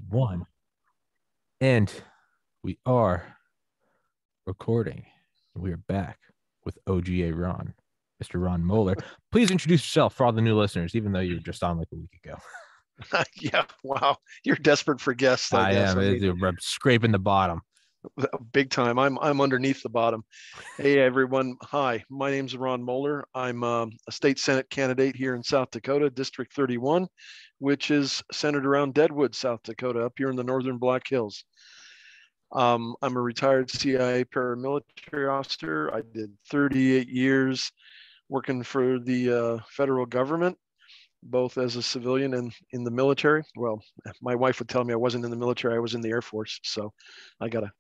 One. And we are recording. We are back with OGA Ron, Mr. Ron Moeller. Please introduce yourself for all the new listeners, even though you were just on like a week ago. Yeah, wow. You're desperate for guests, I I guess. am. I mean, I'm scraping the bottom. big time. I'm underneath the bottom. Hey, everyone. Hi, my name's Ron Moeller. I'm a state Senate candidate here in South Dakota, District 31, which is centered around Deadwood, South Dakota, up here in the northern Black Hills. I'm a retired CIA paramilitary officer. I did 38 years working for the federal government, both as a civilian and in the military. Well, my wife would tell me I wasn't in the military. I was in the Air Force. So I got to,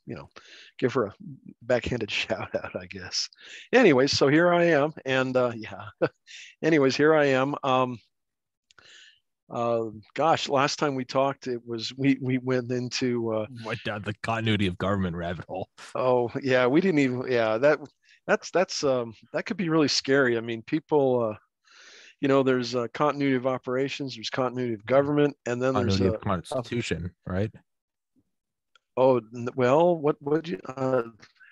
give her a backhanded shout out, I guess. Anyways, so here I am. And anyways, here I am. Gosh, last time we talked, it was we went into Went down the continuity of government rabbit hole. oh yeah, we didn't even that's that could be really scary. I mean, people there's continuity of operations, there's continuity of government, and then there's Continuity of Constitution, right? oh well, what would you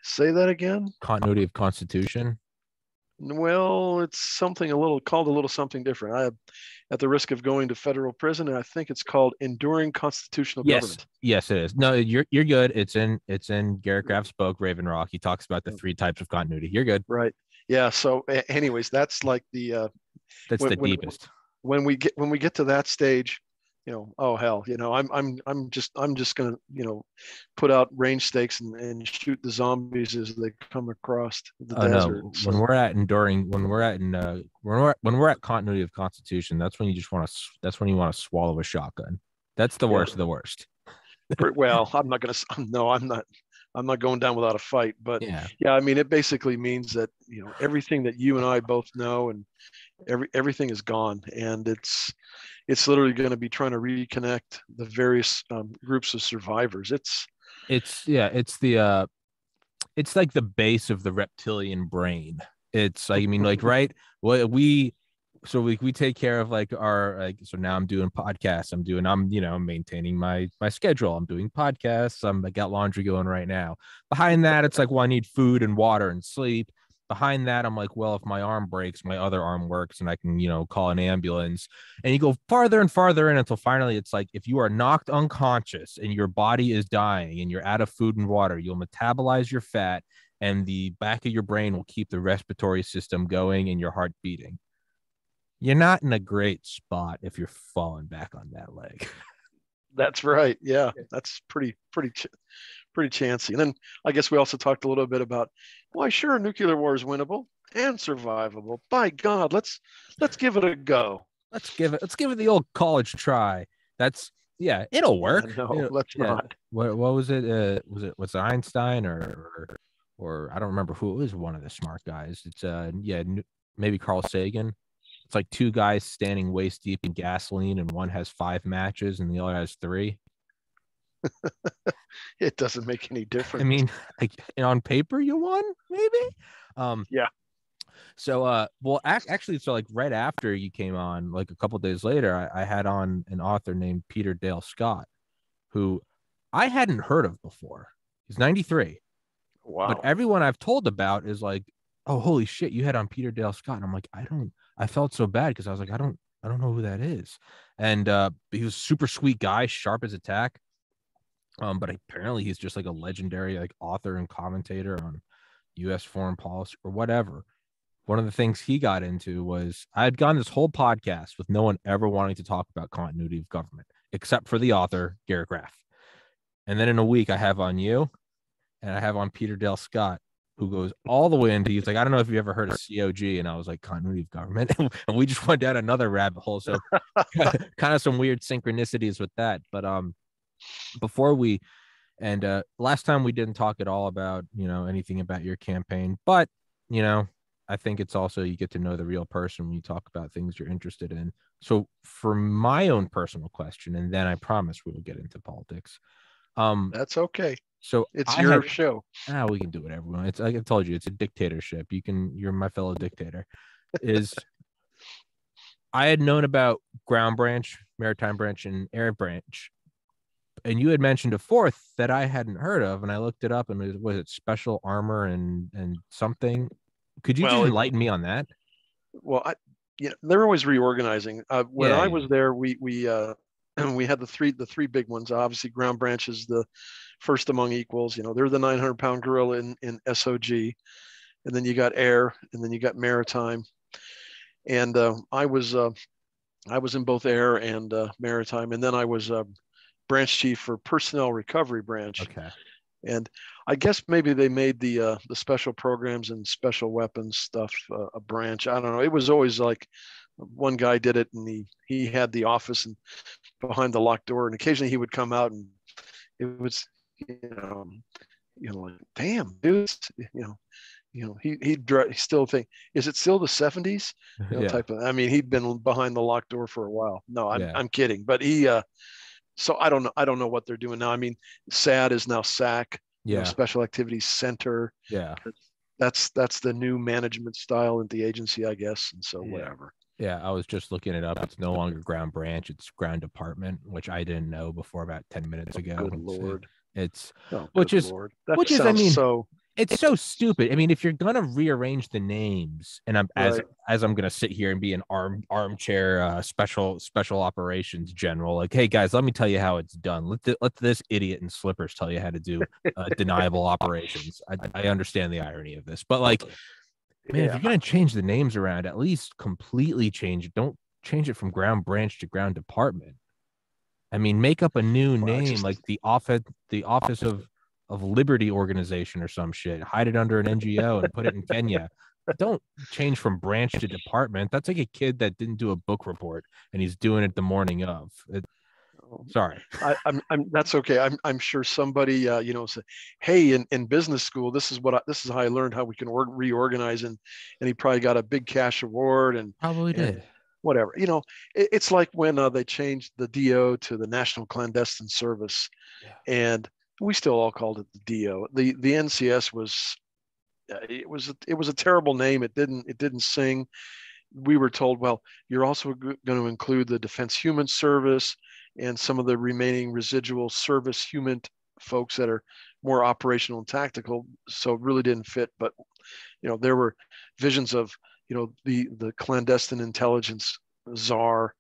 say that again? Continuity of Constitution. Well, it's something a little something different. At the risk of going to federal prison, and I think it's called enduring constitutional Yes, government. yes, it is. No, you're good. It's in Garrett Graff's book, Raven Rock. He talks about the three types of continuity. You're good. Right. Yeah. So, anyways, that's like the That's when the when deepest. when we get to that stage, oh hell, I'm just gonna put out range stakes and shoot the zombies as they come across the Oh desert. no, when So we're at enduring, when we're at continuity of Constitution, that's when you just want to. That's when you want to swallow a shotgun. That's the yeah, worst of the worst. well, I'm not gonna. No, I'm not. I'm not going down without a fight. But Yeah, yeah, I mean, it basically means that everything that you and I both know and everything is gone, and it's literally going to be trying to reconnect the various groups of survivors. it's like the base of the reptilian brain. It's like, I mean, like, right? What we take care of like our, like, so now I'm doing podcasts. I'm maintaining my schedule. I'm doing podcasts. I got laundry going right now. Behind that, it's like, well, I need food and water and sleep. Behind that, I'm like, well, if my arm breaks, my other arm works and I can, call an ambulance. And you go farther and farther in until finally it's like, if you are knocked unconscious and your body is dying and you're out of food and water, you'll metabolize your fat and the back of your brain will keep the respiratory system going and your heart beating. You're not in a great spot if you're falling back on that leg. That's right. Yeah, that's pretty chancy. And then I guess we also talked a little bit about why sure nuclear war is winnable and survivable. By God, let's give it a go. Let's give it the old college try. That's Yeah, it'll Yeah, work. no, let's Yeah. not. What was it? Was it Einstein or I don't remember who it was. One of the smart guys. It's maybe Carl Sagan. It's like two guys standing waist deep in gasoline, and one has 5 matches, and the other has 3. It doesn't make any I difference. mean, like, on paper, you won, maybe. Um, Yeah. well, actually, so like right after you came on, like a couple of days later, I had on an author named Peter Dale Scott, who I hadn't heard of before. He's 93, but Wow. everyone I've told about is like, oh, holy shit, you had on Peter Dale Scott. And I'm like, I felt so bad because I was like, I don't know who that is. And he was a super sweet guy, sharp as a tack. But apparently he's just like a legendary like author and commentator on U.S. foreign policy or whatever. One of the things he got into was I had gone this whole podcast with no one ever wanting to talk about continuity of government, except for the author, Garrett Graff. And then in a week, I have on you and I have on Peter Dale Scott, who goes all the way into, he's like, I don't know if you ever heard of COG. And I was like, continuity of government. And we just went down another rabbit hole. So kind of some weird synchronicities with that. But before we, and last time we didn't talk at all about, anything about your campaign, but, I think it's also, you get to know the real person when you talk about things you're interested in. So for my own personal question, and then I promise we will get into politics. That's okay. So It's I had, your show. we can do whatever we want. It's like I told you, it's a dictatorship. You're my fellow dictator. Is I had known about ground branch, maritime branch, and air branch and you had mentioned a fourth that I hadn't heard of, and I looked it up, and was it special armor and something? Could you just Well, enlighten me on that? well, they're always reorganizing. When Yeah, I yeah. was there, we had the three big ones. Obviously, Ground Branch is the first among equals. They're the 900-pound gorilla in SOG, and then you got air, and then you got maritime. And I was in both air and maritime, and then I was branch chief for personnel recovery branch. Okay. And I guess maybe they made the special programs and special weapons stuff a branch. I don't know. It was always like one guy did it, and he had the office and behind the locked door, and occasionally he would come out, and it was you know like, damn, dude, he still think, is it still the 70s? Yeah, Type of. I mean, he'd been behind the locked door for a while. No, I'm yeah, I'm kidding, but he. So I don't know. I don't know what they're doing now. I mean, SAD is now SAC. yeah, Special Activities Center. yeah, That's the new management style at the agency, I guess. And so yeah. whatever. Yeah, I was just looking it up. It's no longer ground branch; it's ground department, which I didn't know before about 10 minutes Oh, ago. good Lord. It's Oh, which good is Lord. That which just is, I sounds mean, so it's so stupid. I mean, if you're gonna rearrange the names, and I'm right. as I'm gonna sit here and be an armchair special operations general, like, hey guys, let me tell you how it's done. Let this idiot in slippers tell you how to do deniable operations. I understand the irony of this, but like, man, if Yeah. you're gonna change the names around, at least completely change it. Don't change it from ground branch to ground department. I mean, make up a new Well, I name just like the office of Liberty Organization or some shit. Hide it under an NGO and put it in Kenya. Don't change from branch to department. That's like a kid that didn't do a book report and he's doing it the morning of. Sorry. I'm that's okay. I'm sure somebody say, hey, in business school, this is how I learned how we can reorganize, and he probably got a big cash award Probably and did. whatever. It's like when they changed the DO to the National Clandestine Service, Yeah. and we still all called it the DO. The NCS was it was a terrible name. It didn't sing. We were told, well, you're also going to include the Defense Human Service and some of the remaining residual service human folks that are more operational and tactical. So it really didn't fit. But there were visions of the clandestine intelligence czar,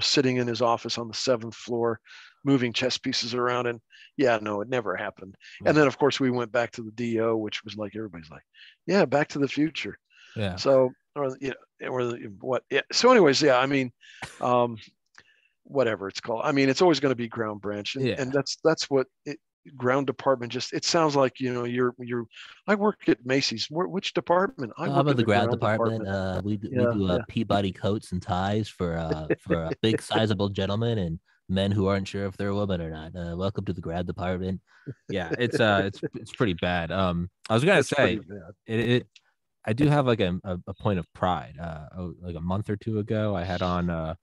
sitting in his office on the seventh floor, moving chess pieces around. And yeah, no, it never happened. Yeah. And then of course we went back to the DO, which was like everybody's like, yeah, Back to the Future. Yeah. So what? Yeah. So anyways, yeah. I mean, whatever it's called. I mean, it's always going to be ground branch, and Yeah. that's what ground department. Just it sounds like you're. I work at Macy's. Which department? I How work about in the the ground ground department? department. We Yeah, do yeah. Peabody coats and ties for big sizable gentlemen and men who aren't sure if they're a woman or not. Welcome to the ground department. Yeah. It's pretty bad. I was gonna It's pretty say bad. it I do have like a point of pride. Like a month or two ago, I had on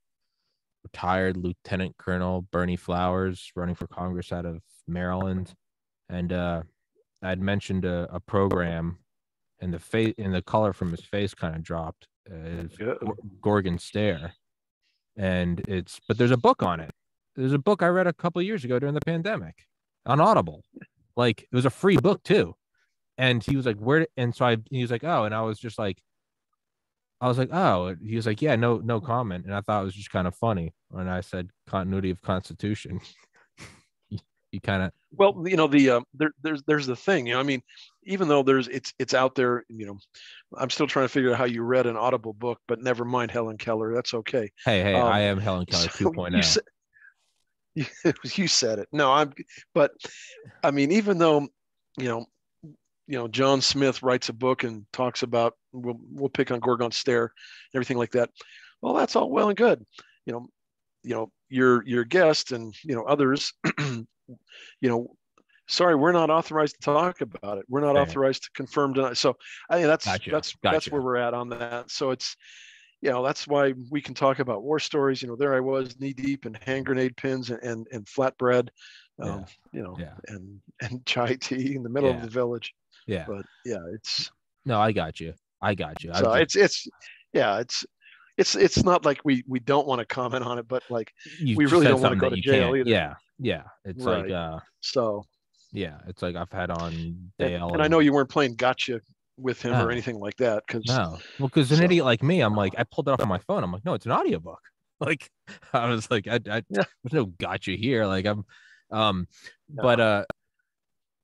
retired Lieutenant Colonel Bernie Flowers running for Congress out of Maryland, and I'd mentioned a program, and the color from his face kind of dropped. It's Gorgon Stare, and but there's a book on it. There's a book I read a couple of years ago during the pandemic on Audible. Like, it was a free book too. And he was like, where? And so he was like, oh, and I was like, oh, he was like, yeah, no comment. And I thought it was just kind of funny when I said continuity of Constitution. he kind of, Well, there's the thing. I mean, even though it's out there. I'm still trying to figure out how you read an Audible book, but never mind Helen Keller. That's okay. hey, I Um, am Helen Keller so 2.0. you said it. No, but I mean, even though, you know, John Smith writes a book and talks about, we'll pick on Gorgon Stare, everything like that. Well, that's all well and good. Your guest and others, sorry, we're not authorized to talk about it. We're not Fair. authorized to confirm tonight. So I think that's Gotcha. where we're at on that. So it's that's why we can talk about war stories. There I was knee deep in hand grenade pins and flatbread, Yeah. and chai tea in the middle of the village. Yeah. But yeah, it's No, I got you. so it's not like we don't want to comment on it, but like You we really said don't want to something go that to you jail can't. either. Yeah. Yeah, it's Right. like So, yeah, it's like I've had on and, Dale, and I know you weren't playing gotcha with him or no, anything like that, because no. Well, because an so idiot like me, I'm like, I pulled it off on my phone. I'm like, no, it's an audiobook. Like, I was like, yeah, there's no gotcha here. Like, um, yeah, but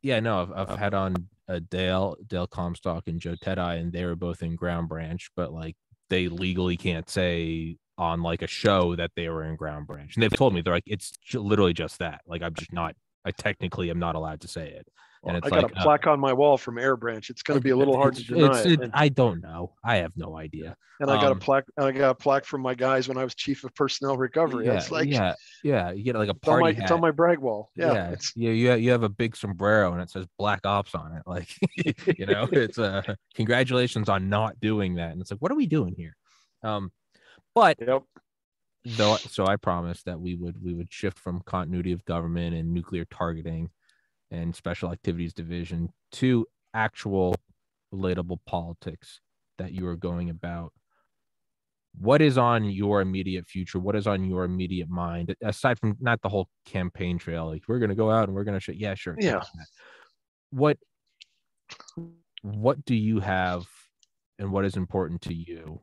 yeah, no, I've had on Dale Comstock and Joe Tedeye, and they were both in Ground Branch, but like they legally can't say on like a show that they were in Ground Branch, and they've told me they're like it's literally just that. Like I'm just not, I technically am not allowed to say it, and well, it's I got a like plaque on my wall from Air Branch. It's going to be a little hard to deny it. I don't know, I have no idea. And I got a plaque from my guys when I was chief of personnel recovery. Yeah, It's like yeah, yeah. You get like a it's on party it's on hat. my brag wall. Yeah, Yeah, it's you have a big sombrero and it says Black Ops on it. Like, it's congratulations on not doing that. And it's like, what are we doing here? But yep. though, so I promised that we would shift from continuity of government and nuclear targeting and special activities division to actual relatable politics that you are going about. What is on your immediate future? What is on your immediate mind, aside from not the whole campaign trail? Like, we're going to go out and we're going to yeah, sure. Yeah. What do you have, and what is important to you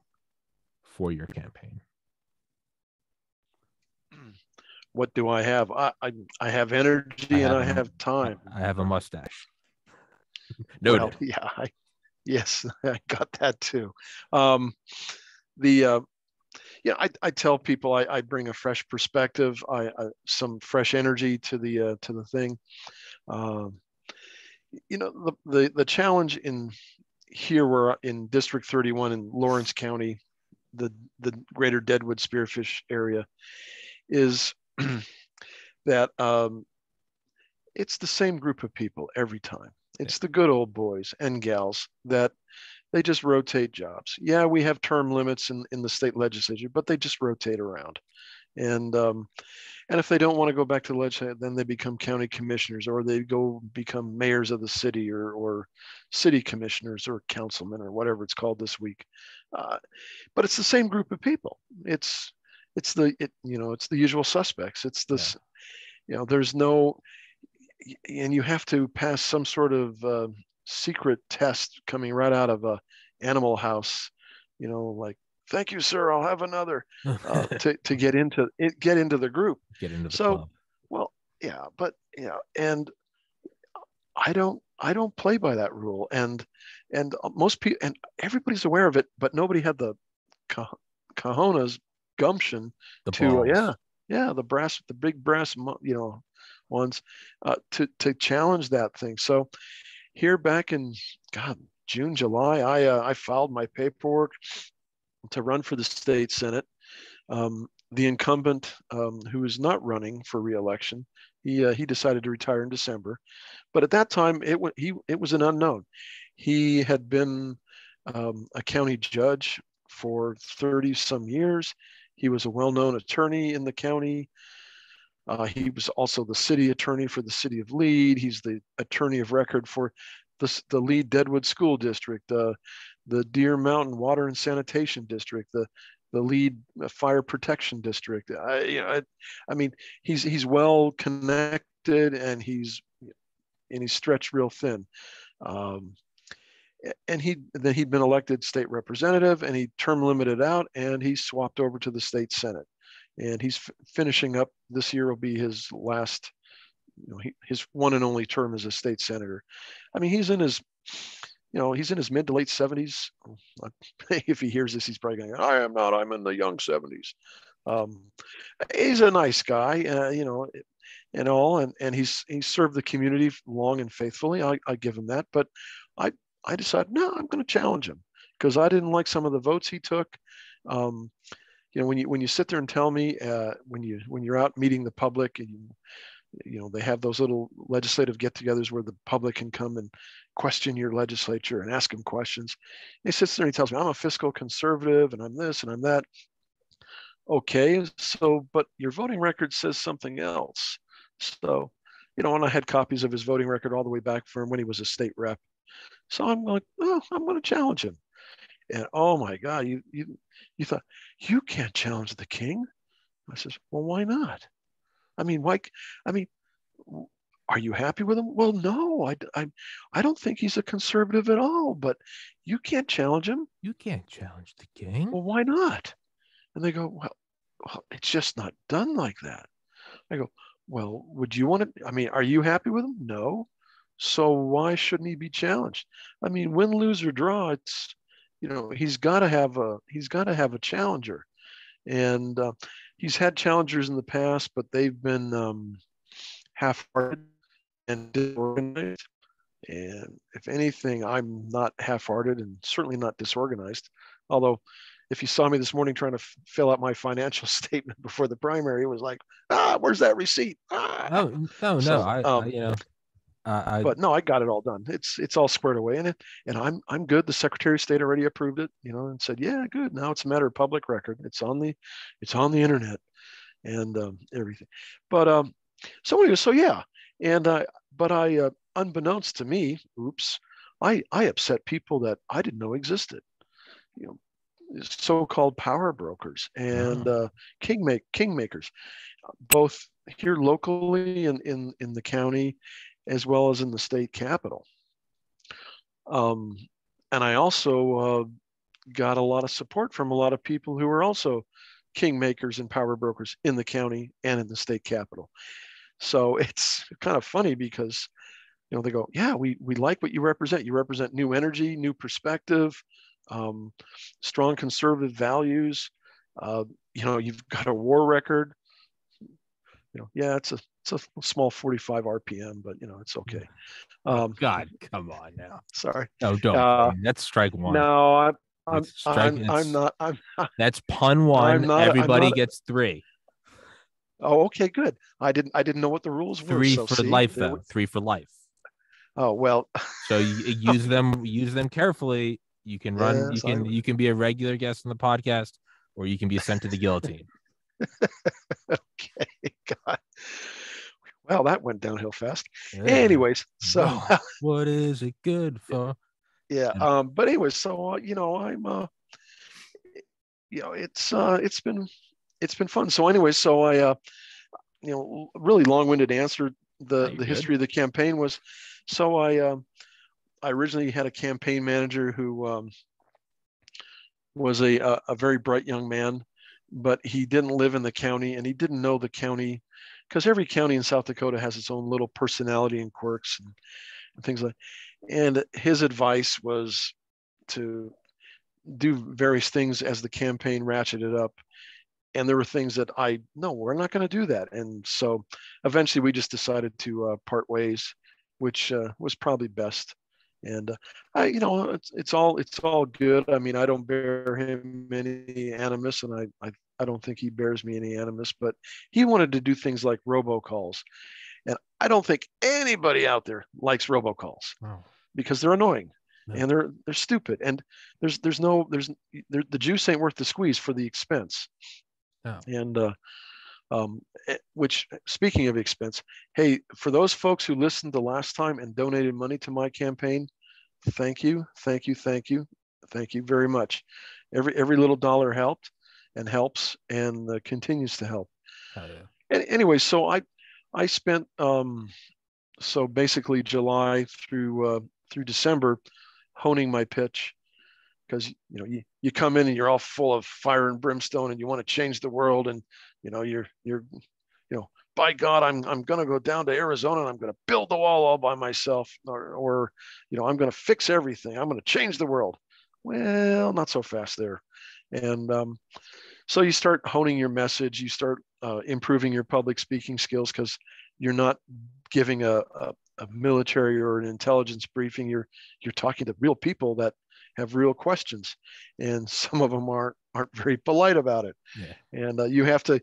for your campaign? What do I have? I have energy and I have time. I have a mustache. Noted. Well, yeah, yes, I got that too. The Yeah, I tell people I bring a fresh perspective, I some fresh energy to the thing. The challenge in here, we're in District 31 in Lawrence County, the greater Deadwood Spearfish area, is that it's the same group of people every time. It's the good old boys and gals that they just rotate jobs. Yeah, we have term limits in the state legislature, but they just rotate around. And if they don't want to go back to the legislature, then they become county commissioners, or they go become mayors of the city, or city commissioners, or councilmen, or whatever it's called this week. But it's the same group of people. It's the usual suspects. It's this, there's no, and you have to pass some sort of secret test coming right out of a Animal House, like, thank you, sir, I'll have another, to get into the group, get into the so club. Well, yeah, but and I don't play by that rule, and most people, and everybody's aware of it, but nobody had the cojones, gumption, the to balls. the big brass ones, to challenge that thing. So here back in June, July, I filed my paperwork to run for the state senate. The incumbent, who is not running for reelection, he decided to retire in December, but at that time it was an unknown. He had been a county judge for 30 some years. He was a well-known attorney in the county. He was also the city attorney for the city of Lead. He's the attorney of record for the Lead Deadwood School District, the Deer Mountain Water and Sanitation District, the Lead Fire Protection District. I mean, he's well connected, and he's stretched real thin. And he'd been elected state representative, and he term limited out, and he swapped over to the state senate. And he's finishing up this year. Will be his last, his one and only term as a state senator. I mean, he's in his mid to late 70s. If he hears this, he's probably going, I am not, I'm in the young 70s. He's a nice guy, and all, and he's served the community long and faithfully. I give him that, but I decided, no, I'm going to challenge him, because I didn't like some of the votes he took. When you sit there and tell me, when you're out meeting the public, and they have those little legislative get-togethers where the public can come and question your legislature and ask him questions. He sits there and he tells me I'm a fiscal conservative and I'm this and I'm that. Okay, so but your voting record says something else. So, and I had copies of his voting record all the way back from when he was a state rep. So I'm like, oh, I'm going to challenge him. And oh my God, you thought, you can't challenge the king? I says, well, why not? I mean, why? I mean, are you happy with him? Well, no, I don't think he's a conservative at all, but you can't challenge him. You can't challenge the king. Well, why not? And they go, well, it's just not done like that. I go, well, would you want to, I mean, are you happy with him? No. So why shouldn't he be challenged? I mean, win, lose, or draw, it's, he's got to have a challenger. And he's had challengers in the past, but they've been half-hearted and disorganized. And if anything, I'm not half-hearted and certainly not disorganized. Although, if you saw me this morning trying to fill out my financial statement before the primary, it was like, where's that receipt? No. So, but no, I got it all done. It's all squared away in it, and I'm good. The Secretary of State already approved it, and said, yeah, good. Now it's a matter of public record. It's on the internet and everything. But so anyway, so yeah, and but I unbeknownst to me, I upset people that I didn't know existed. So-called power brokers and kingmakers, both here locally in the county, as well as in the state capital. And I also got a lot of support from a lot of people who are also kingmakers and power brokers in the county and in the state capital. So it's kind of funny because, they go, yeah, we like what you represent. You represent new energy, new perspective, strong conservative values. You've got a war record. Yeah, it's a small 45 RPM, but it's okay. God, come on now. Sorry. No, don't. That's strike one. No, I'm not. That's pun one. Everybody gets 3. Oh, okay, good. I didn't know what the rules were. 3 for life, though. 3 for life. Oh well. So you use them carefully. You can run. Yes, you can be a regular guest on the podcast, or you can be sent to the guillotine. Okay, God. Well, that went downhill fast. Yeah. Anyways, so what is it good for? Yeah. But anyways, so I'm it's been fun. So anyways, so I really long-winded answer. The history of the campaign was, so I originally had a campaign manager who was a very bright young man, but he didn't live in the county and he didn't know the county, because every county in South Dakota has its own little personality and quirks and things like that. And his advice was to do various things as the campaign ratcheted up. And there were things that no, we're not going to do that. And so eventually we just decided to part ways, which was probably best. And it's all good. I mean, I don't bear him any animus, and I don't think he bears me any animus, but he wanted to do things like robocalls. And I don't think anybody out there likes robocalls because they're annoying and they're stupid. And the juice ain't worth the squeeze for the expense. Oh. And which, speaking of expense, hey, for those folks who listened the last time and donated money to my campaign, thank you very much. Every little dollar helped and helps and continues to help. Oh, yeah. And anyway, so I spent so basically July through December honing my pitch, because you come in and you're all full of fire and brimstone and you want to change the world, and you're by God, I'm going to go down to Arizona and I'm going to build the wall all by myself, or I'm going to fix everything. I'm going to change the world. Well, not so fast there. And so you start honing your message. You start improving your public speaking skills, because you're not giving a military or an intelligence briefing. You're talking to real people that have real questions, and some of them aren't very polite about it. Yeah. And you have to,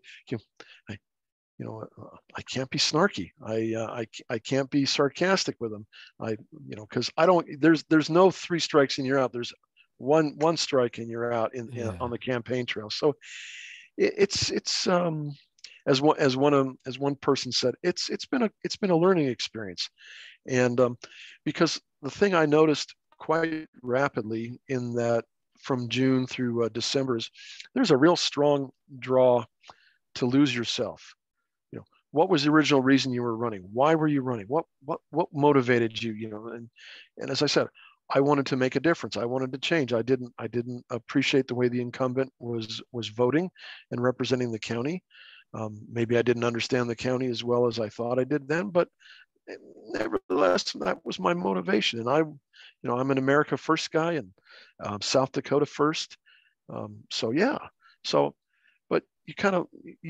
I can't be snarky. I can't be sarcastic with them. Because I don't. There's no 3 strikes and you're out. There's one strike and you're out on the campaign trail. So it's as one person said, it's been a learning experience, and because the thing I noticed quite rapidly in that from June through December is there's a real strong draw to lose yourself. what was the original reason you were running? Why were you running? What motivated you? You know, and as I said, I wanted to make a difference. I wanted to change. I didn't appreciate the way the incumbent was voting and representing the county. Maybe I didn't understand the county as well as I thought I did then, but nevertheless, that was my motivation. And I'm an America First guy, and South Dakota first. So yeah. So, but you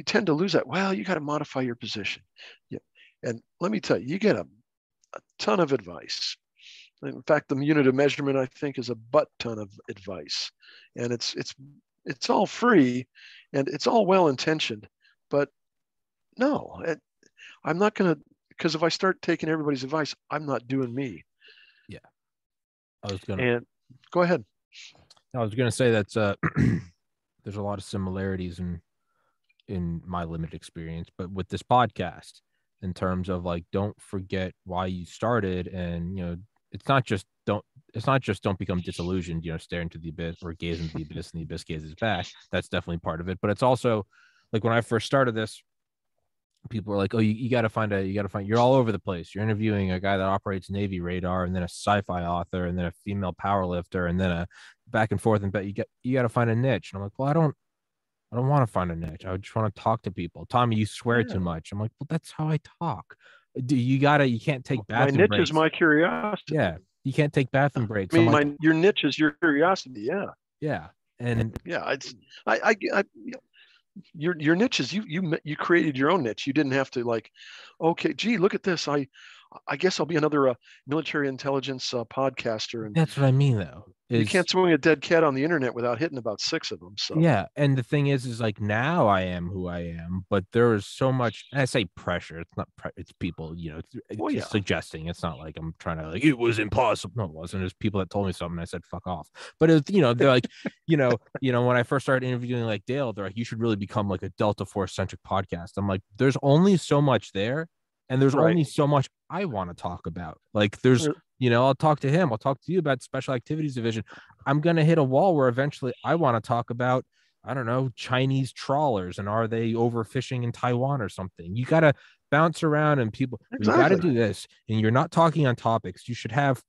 tend to lose that. Well, you got to modify your position. Yeah. And let me tell you, you get a ton of advice. In fact, the unit of measurement, I think, is a butt ton of advice, and it's all free, and it's all well intentioned. But no, I'm not going to, because if I start taking everybody's advice, I'm not doing me. Yeah. And go ahead. I was gonna say that's there's a lot of similarities in my limited experience, but with this podcast, in terms of like, don't forget why you started, and it's not just don't become disillusioned, stare into the abyss or gaze into the abyss and the abyss gazes back. That's definitely part of it, but it's also like when I first started this, people are like, oh, you got to find you're all over the place. You're interviewing a guy that operates Navy radar, and then a sci-fi author, and then a female power lifter, and then a back and forth. And but you got to find a niche. And I'm like, well, I don't want to find a niche. I just want to talk to people. Tommy, you swear too much. I'm like, well, that's how I talk. You can't take bathroom breaks. My niche breaks. is my curiosity. Yeah. You can't take bathroom breaks. I mean, your niche is your curiosity. Yeah. Yeah. And yeah, your niches, you created your own niche. You didn't have to like, okay, gee, look at this. I guess I'll be another military intelligence podcaster. And that's what I mean, though. You can't swing a dead cat on the internet without hitting about 6 of them. So yeah, and the thing is like now I am who I am, but there is so much. I say pressure. It's not. It's people. It's suggesting. It's not like I'm trying to like it was impossible. No, it wasn't. There's people that told me something. I said fuck off. But it's they're like when I first started interviewing like Dale, they're like you should really become like a Delta Force centric podcast. I'm like there's only so much there. And there's only so much I want to talk about. Like there's, I'll talk to him. I'll talk to you about Special Activities Division. I'm going to hit a wall where eventually I want to talk about, I don't know, Chinese trawlers and are they overfishing in Taiwan or something? You got to bounce around and people, you got to do this. And you're not talking on topics. You should have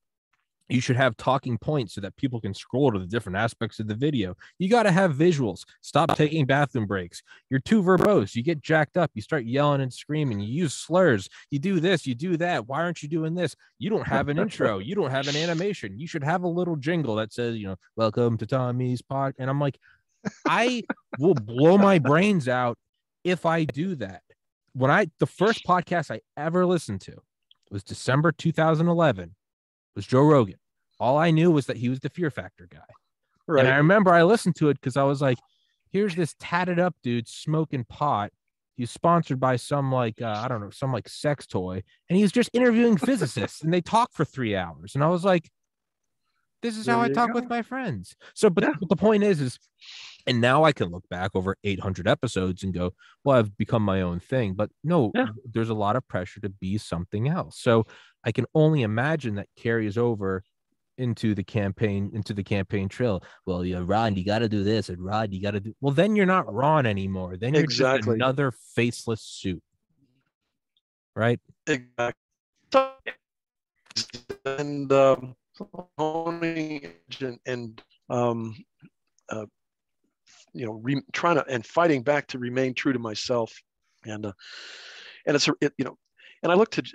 talking points so that people can scroll to the different aspects of the video. You got to have visuals. Stop taking bathroom breaks. You're too verbose. You get jacked up. You start yelling and screaming. You use slurs. You do this. You do that. Why aren't you doing this? You don't have an intro. You don't have an animation. You should have a little jingle that says, welcome to Tommy's pod. And I'm like, I will blow my brains out if I do that. The first podcast I ever listened to was December 2011. Was Joe Rogan. All I knew was that he was the Fear Factor guy. Right. And I remember I listened to it because I was like, here's this tatted up dude smoking pot. He's sponsored by some some sex toy. And he's just interviewing physicists and they talk for 3 hours. And I was like, this is how I talk with my friends. So, but the point is, and now I can look back over 800 episodes and go, well, I've become my own thing. But no, there's a lot of pressure to be something else. So I can only imagine that carries over into the campaign trail. Well, Ron, you got to do this, and Ron, you got to do. Well, then you're not Ron anymore. Then you're just another faceless suit, right? Exactly. And honing and trying to and fighting back to remain true to myself, and it's and I looked at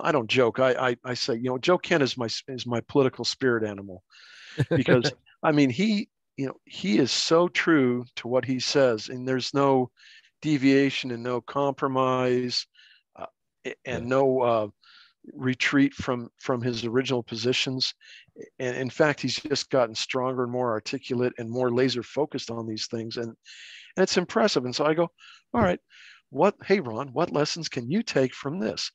I don't joke. I say Joe Kent is my political spirit animal, because I mean he is so true to what he says, and there's no deviation and no compromise and no retreat from his original positions. And in fact, he's just gotten stronger and more articulate and more laser focused on these things, and it's impressive. And so I go, all right, hey Ron, what lessons can you take from this?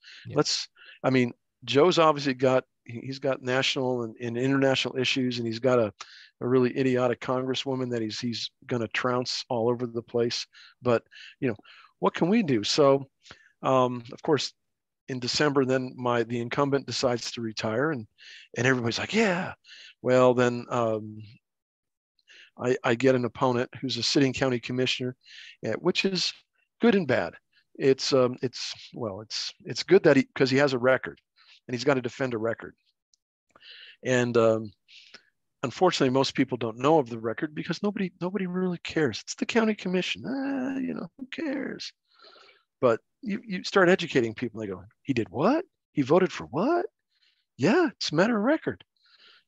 Joe's obviously he's got national and international issues, and he's got a really idiotic congresswoman that he's going to trounce all over the place. But what can we do? So of course in December, then the incumbent decides to retire, and everybody's like, yeah. Well, then I get an opponent who's a sitting county commissioner, which is good and bad. It's good that because he has a record, and he's got to defend a record. And unfortunately, most people don't know of the record because nobody really cares. It's the county commission. Who cares? But you start educating people. They go, he did what? He voted for what? Yeah, it's a matter of record.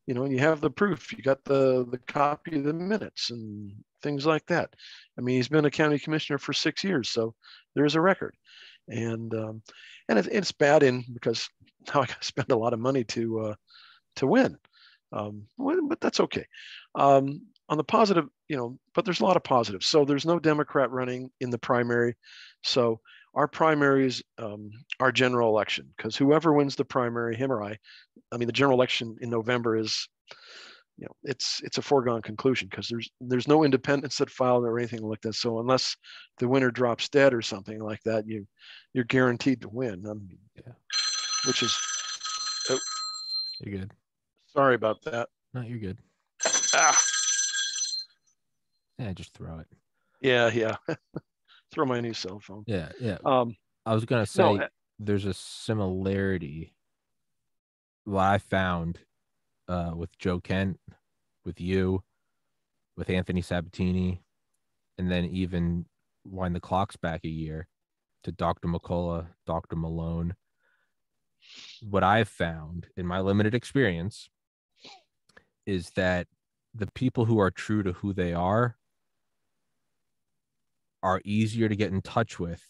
And you have the proof. You got the copy of the minutes and things like that. I mean, he's been a county commissioner for 6 years, so there's a record. And it's bad because now I got to spend a lot of money to win. But that's okay. On the positive, but there's a lot of positives. So there's no Democrat running in the primary. So our primaries are general election, because whoever wins the primary, him or I mean, the general election in November is, it's a foregone conclusion, because there's no independents that filed or anything like that. So unless the winner drops dead or something like that, you're guaranteed to win. Which is, You're good. Sorry about that. No, you're good. Yeah, just throw it. Yeah. Throw my new cell phone. Yeah. I was gonna say there's a similarity. What I found with Joe Kent, with you, with Anthony Sabatini, and then even wind the clocks back a year to Dr. McCullough, Dr. Malone. What I've found in my limited experience is that the people who are true to who they are easier to get in touch with,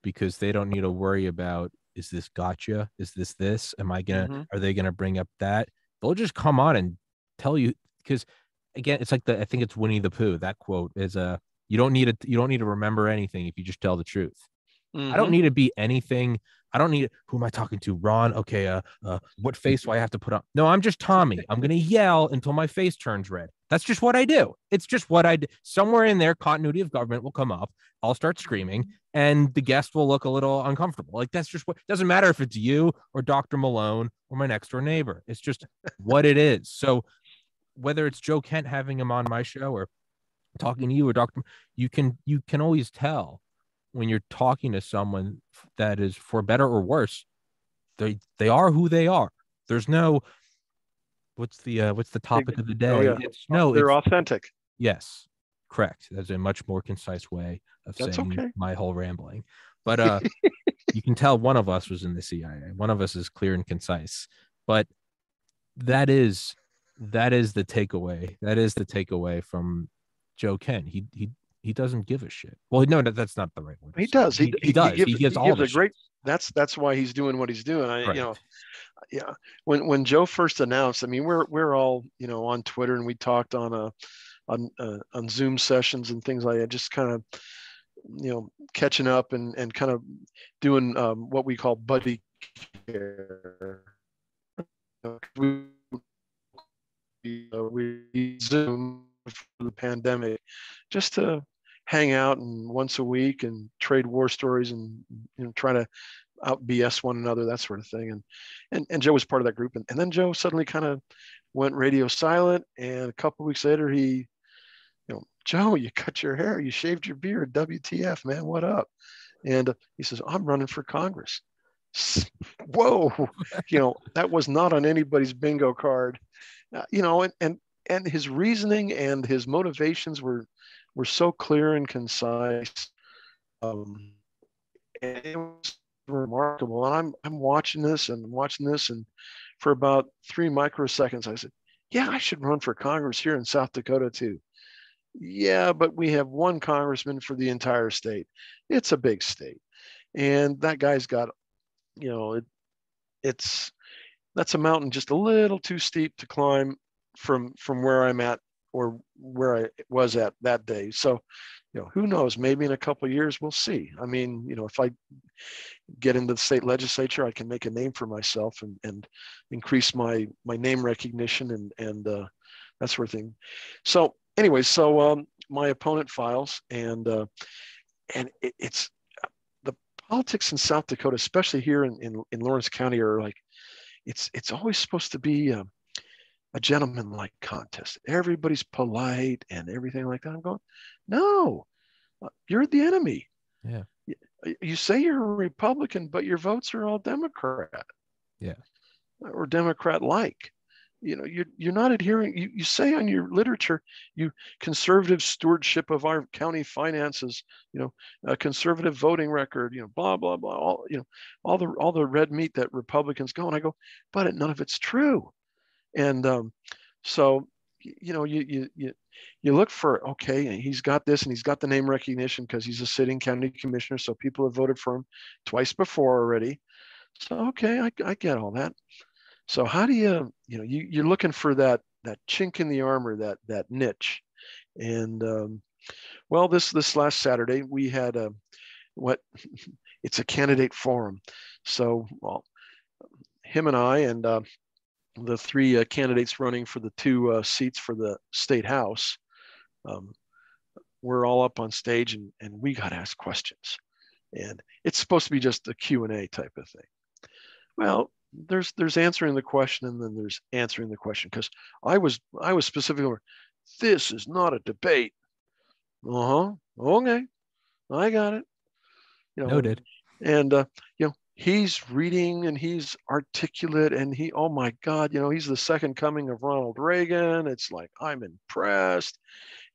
because they don't need to worry about, is this gotcha? Is this? Am I gonna, are they gonna bring up that? They'll just come on and tell you, because again, it's like I think it's Winnie the Pooh. That quote is you don't need to remember anything if you just tell the truth. I don't need to be anything. I don't need, who am I talking to? Ron. Okay. What face do I have to put on? No, I'm just Tommy. I'm going to yell until my face turns red. That's just what I do. It's just what I do. Somewhere in there, continuity of government will come up. I'll start screaming and the guest will look a little uncomfortable. Like, that's just what, doesn't matter if it's you or Dr. Malone or my next door neighbor. It's just what it is. So whether it's Joe Kent having him on my show or talking to you or Dr. You can always tell when you're talking to someone that is, for better or worse, they are who they are. There's no, what's the topic of the day? Oh, yeah. They're authentic. Yes, correct. That's a much more concise way of saying my whole rambling. But you can tell one of us was in the CIA. One of us is clear and concise. But that is the takeaway. That is the takeaway from Joe Kent. He doesn't give a shit. Well, no, that's not the right word. He does. He does. He gives all the great. That's why he's doing what he's doing. Yeah. When Joe first announced, I mean, we're all on Twitter, and we talked on Zoom sessions and things like that, just kind of catching up and kind of doing what we call buddy care. We Zoom for the pandemic just to hang out and once a week and trade war stories and try to out BS one another, that sort of thing. And Joe was part of that group. And then Joe suddenly kind of went radio silent. And a couple of weeks later, he, Joe, you cut your hair, you shaved your beard, WTF, man, what up? And he says, I'm running for Congress. Whoa, that was not on anybody's bingo card, and his reasoning and his motivations were so clear and concise. And it was remarkable. And I'm watching this, and for about 3 microseconds, I said, yeah, I should run for Congress here in South Dakota too. Yeah, but we have one congressman for the entire state. It's a big state. And that guy's got, that's a mountain just a little too steep to climb from where I'm at or where I was at that day. So, who knows, maybe in a couple of years, we'll see. I mean, if I get into the state legislature, I can make a name for myself and increase my name recognition and that sort of thing. So anyway, my opponent files and it's the politics in South Dakota, especially here in Lawrence County, are like, it's always supposed to be a gentleman-like contest. Everybody's polite and everything like that. I'm going, no, you're the enemy. Yeah. you say you're a Republican, but your votes are all Democrat. Yeah. Or Democrat-like. You're not adhering. You say on your literature, conservative stewardship of our county finances, a conservative voting record, blah blah blah, all the red meat that Republicans go. And I go, but none of it's true. And so you look for, okay, he's got this and he's got the name recognition because he's a sitting county commissioner, so people have voted for him twice before already. So okay, I get all that. So how do you're looking for that chink in the armor, that niche. And well, this last Saturday we had it's a candidate forum. So him and I and the three candidates running for the two seats for the state house, we're all up on stage and we got asked questions. And it's supposed to be just a Q&A type of thing. Well, there's answering the question and then there's answering the question, because I was specifically, this is not a debate. Okay, I got it. Noted. And he's reading and he's articulate and oh my God, he's the second coming of Ronald Reagan. It's like, I'm impressed.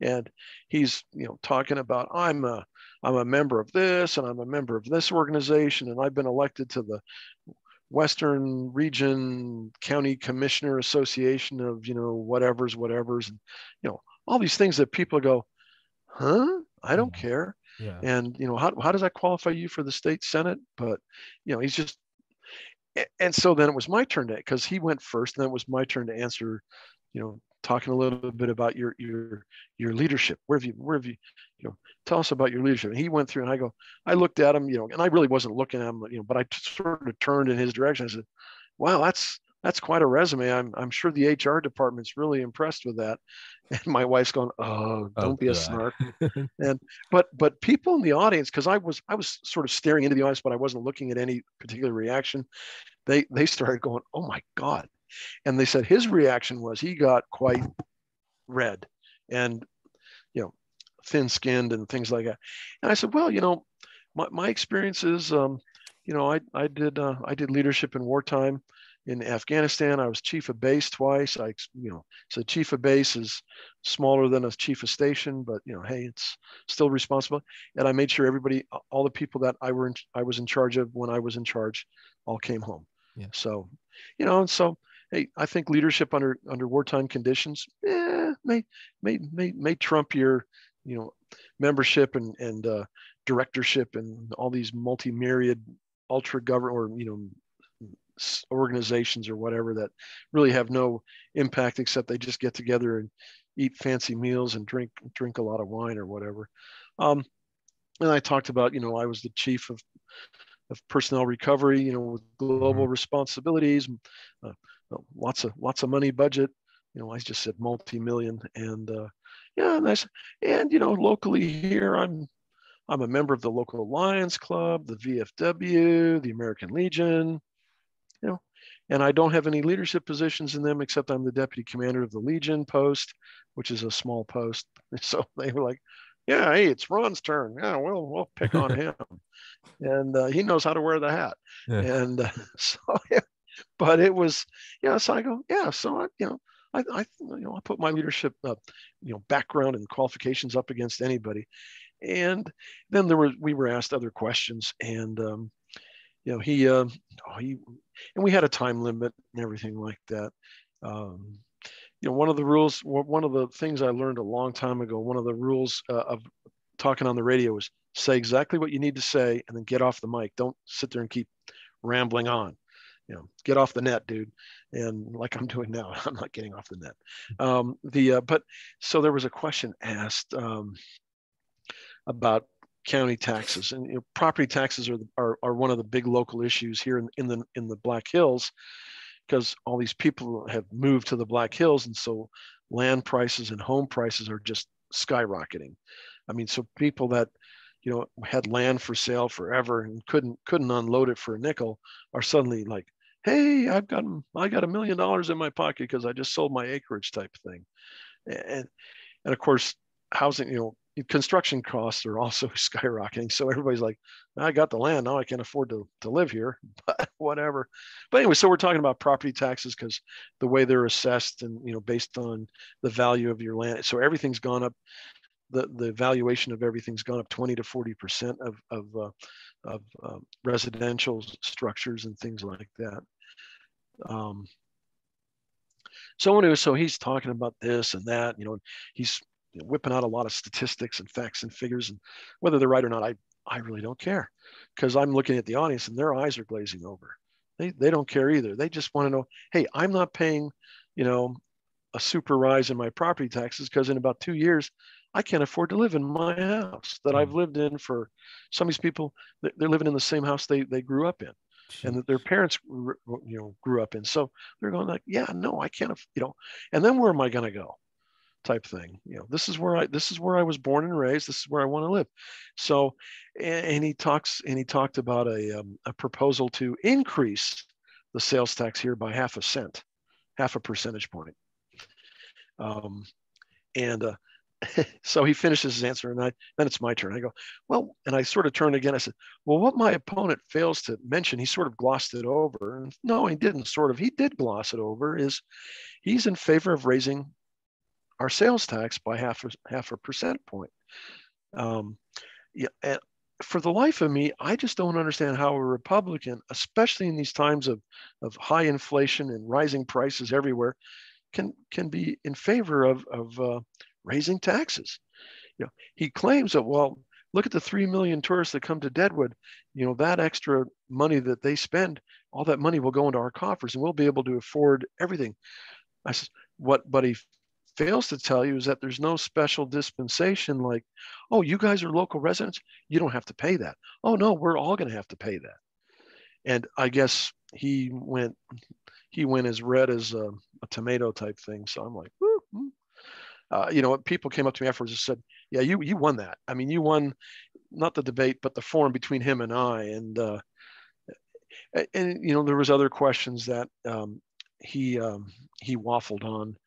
And he's talking about, I'm a member of this and I'm a member of this organization and I've been elected to the Western Region County Commissioner Association of whatevers, and all these things that people go, huh? I don't care. Yeah. And how does that qualify you for the state Senate? But he's just, and so then it was my turn because he went first, and then it was my turn to answer, talking a little bit about your leadership. Where have you tell us about your leadership. And he went through, and I looked at him, and I really wasn't looking at him, but I sort of turned in his direction. I said, wow, that's quite a resume. I'm sure the HR department's really impressed with that. And my wife's going, don't be a snark. And but people in the audience, because I was sort of staring into the audience, but I wasn't looking at any particular reaction. They started going, oh my God. And they said his reaction was he got quite red and thin-skinned and things like that. And I said, well, my experience is, I did leadership in wartime in Afghanistan. I was chief of base twice. So chief of base is smaller than a chief of station, but hey, it's still responsible. And I made sure everybody, all the people that I was in charge of when I was in charge, all came home. Yeah. So, and so, hey, I think leadership under wartime conditions, may trump your, membership and directorship and all these multi-myriad ultra government or organizations or whatever that really have no impact except they just get together and eat fancy meals and drink a lot of wine or whatever. And I talked about, I was the chief of personnel recovery, with global responsibilities, lots of money budget. I just said multi-million, and locally here, I'm a member of the local Lions Club, the VFW, the American Legion, and I don't have any leadership positions in them except I'm the deputy commander of the Legion post, which is a small post. So they were like, yeah, hey, it's Ron's turn. Yeah, we'll pick on him. And he knows how to wear the hat. Yeah. And but it was, so I go, so I put my leadership, background and qualifications up against anybody. And then we were asked other questions, and he and we had a time limit and everything like that. One of the things I learned a long time ago, one of the rules of talking on the radio was say exactly what you need to say and then get off the mic. Don't sit there and keep rambling on. Get off the net, dude. And like I'm doing now, I'm not getting off the net. But so there was a question asked about county taxes, and property taxes are one of the big local issues here in the Black Hills, because all these people have moved to the Black Hills, and so land prices and home prices are just skyrocketing. I mean, so people that had land for sale forever and couldn't unload it for a nickel are suddenly like, hey, I got $1 million in my pocket because I just sold my acreage type thing. And of course, housing, construction costs are also skyrocketing. So everybody's like, I got the land, now I can't afford to live here, but whatever. But anyway, so we're talking about property taxes because the way they're assessed and, based on the value of your land. So everything's gone up. The valuation of everything's gone up 20 to 40% of residential structures and things like that. So he's talking about this and that, he's whipping out a lot of statistics and facts and figures, and whether they're right or not, I really don't care, because I'm looking at the audience and their eyes are glazing over. They don't care either. They just want to know, hey, I'm not paying, a super rise in my property taxes because in about 2 years, I can't afford to live in my house that I've lived in for some of these people. They're living in the same house they grew up in. Jeez. And that their parents, grew up in. So they're going like, yeah, no, I can't, and then where am I going to go? Type thing. This is where I was born and raised. This is where I want to live. So, and he talked about a proposal to increase the sales tax here by half a percentage point. So he finishes his answer, and then it's my turn. I go, well, and I sort of turn again. I said, well, what my opponent fails to mention, he sort of glossed it over. And no, he didn't he did gloss it over, is he's in favor of raising our sales tax by half a percent point. And for the life of me, I just don't understand how a Republican, especially in these times of high inflation and rising prices everywhere, can be in favor of raising taxes. He claims that, well, look at the 3 million tourists that come to Deadwood. That extra money that they spend, all that money will go into our coffers and we'll be able to afford everything. I said, but he fails to tell you is that there's no special dispensation like, oh, you guys are local residents, you don't have to pay that. Oh no, we're all going to have to pay that. And I guess he went as red as a tomato type thing. So I'm like, people came up to me afterwards and said, yeah, you won that. I mean, you won not the debate, but the forum between him and I. And there was other questions that he waffled on.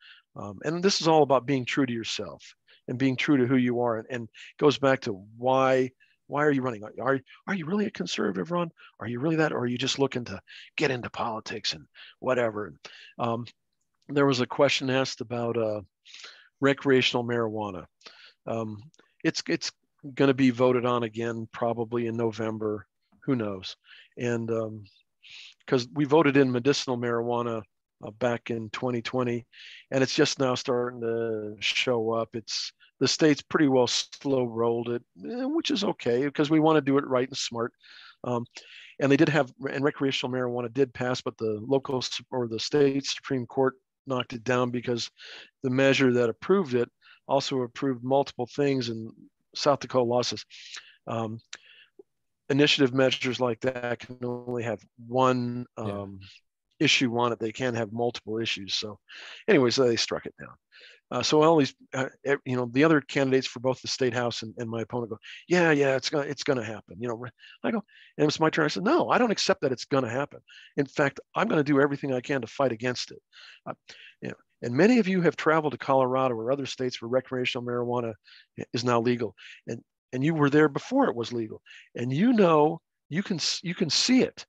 And this is all about being true to yourself and being true to who you are. And goes back to why are you running? Are you really a conservative, Ron? Are you really that? Or are you just looking to get into politics and whatever? There was a question asked about recreational marijuana. It's going to be voted on again, probably in November. Who knows? And because we voted in medicinal marijuana back in 2020, and it's just now starting to show up. The state's pretty well slow rolled it, which is okay because we want to do it right and smart. And they did have, and recreational marijuana did pass, but the local or the state Supreme Court knocked it down because the measure that approved it also approved multiple things, and South Dakota law says initiative measures like that can only have one issue on it. They can't have multiple issues. So anyways, they struck it down. So all these, the other candidates for both the state house and my opponent go, yeah, it's gonna happen. I go, and it's my turn. I said, no, I don't accept that it's gonna happen. In fact, I'm gonna do everything I can to fight against it. And many of you have traveled to Colorado or other states where recreational marijuana is now legal, and you were there before it was legal, and you can see it.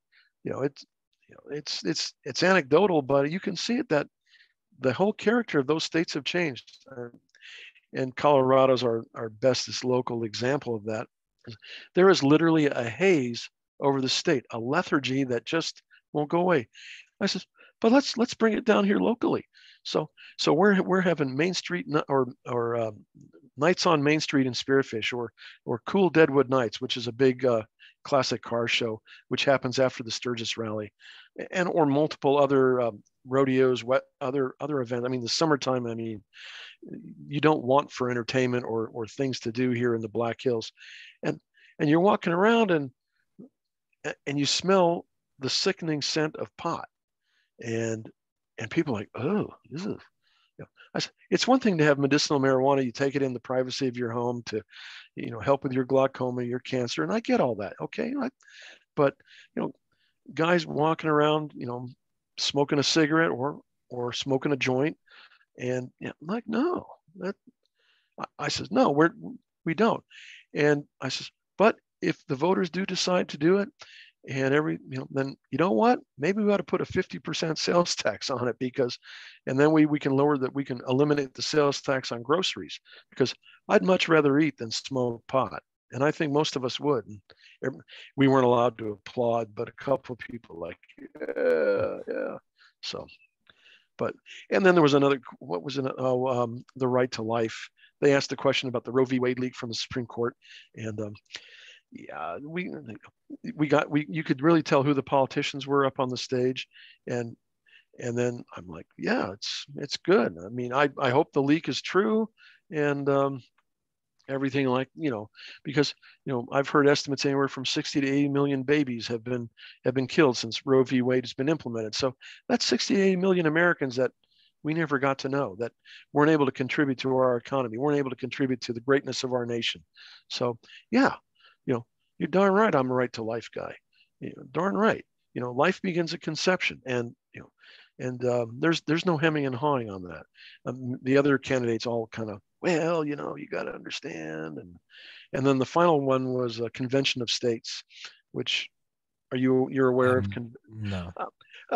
It's anecdotal, but you can see it that the whole character of those states have changed. And Colorado's our bestest local example of that. There is literally a haze over the state, a lethargy that just won't go away. I said, but let's bring it down here locally. So we're having Main Street or Nights on Main Street in Spearfish, or Cool Deadwood Nights, which is a big classic car show, which happens after the Sturgis rally, or multiple other rodeos, other events. I mean, the summertime, you don't want for entertainment or things to do here in the Black Hills, and you're walking around and you smell the sickening scent of pot, and people are like, oh, this is. It's one thing to have medicinal marijuana. You take it in the privacy of your home to, help with your glaucoma, your cancer, and I get all that. Okay, but guys walking around, smoking a cigarette or smoking a joint, and I'm like, no. I says, no. we don't. And I says, but if the voters do decide to do it, and then you know what? Maybe we ought to put a 50% sales tax on it, because, and then we can we can eliminate the sales tax on groceries, because I'd much rather eat than smoke pot. And I think most of us would. And we weren't allowed to applaud, but a couple of people like, yeah. So, but, and then there was another, what was it? The right to life. They asked a question about the Roe v. Wade leak from the Supreme Court. And yeah, you could really tell who the politicians were up on the stage. And then I'm like, yeah, it's good. I mean, I hope the leak is true. And everything, like, because, I've heard estimates anywhere from 60 to 80 million babies have been killed since Roe v. Wade has been implemented. So that's 60 to 80 million Americans that we never got to know, that weren't able to contribute to our economy, weren't able to contribute to the greatness of our nation. So yeah, you're darn right, I'm a right to life guy. Darn right. Life begins at conception, and there's no hemming and hawing on that. The other candidates all kind of, well, you got to understand, and then the final one was a convention of states, which you're aware of? No.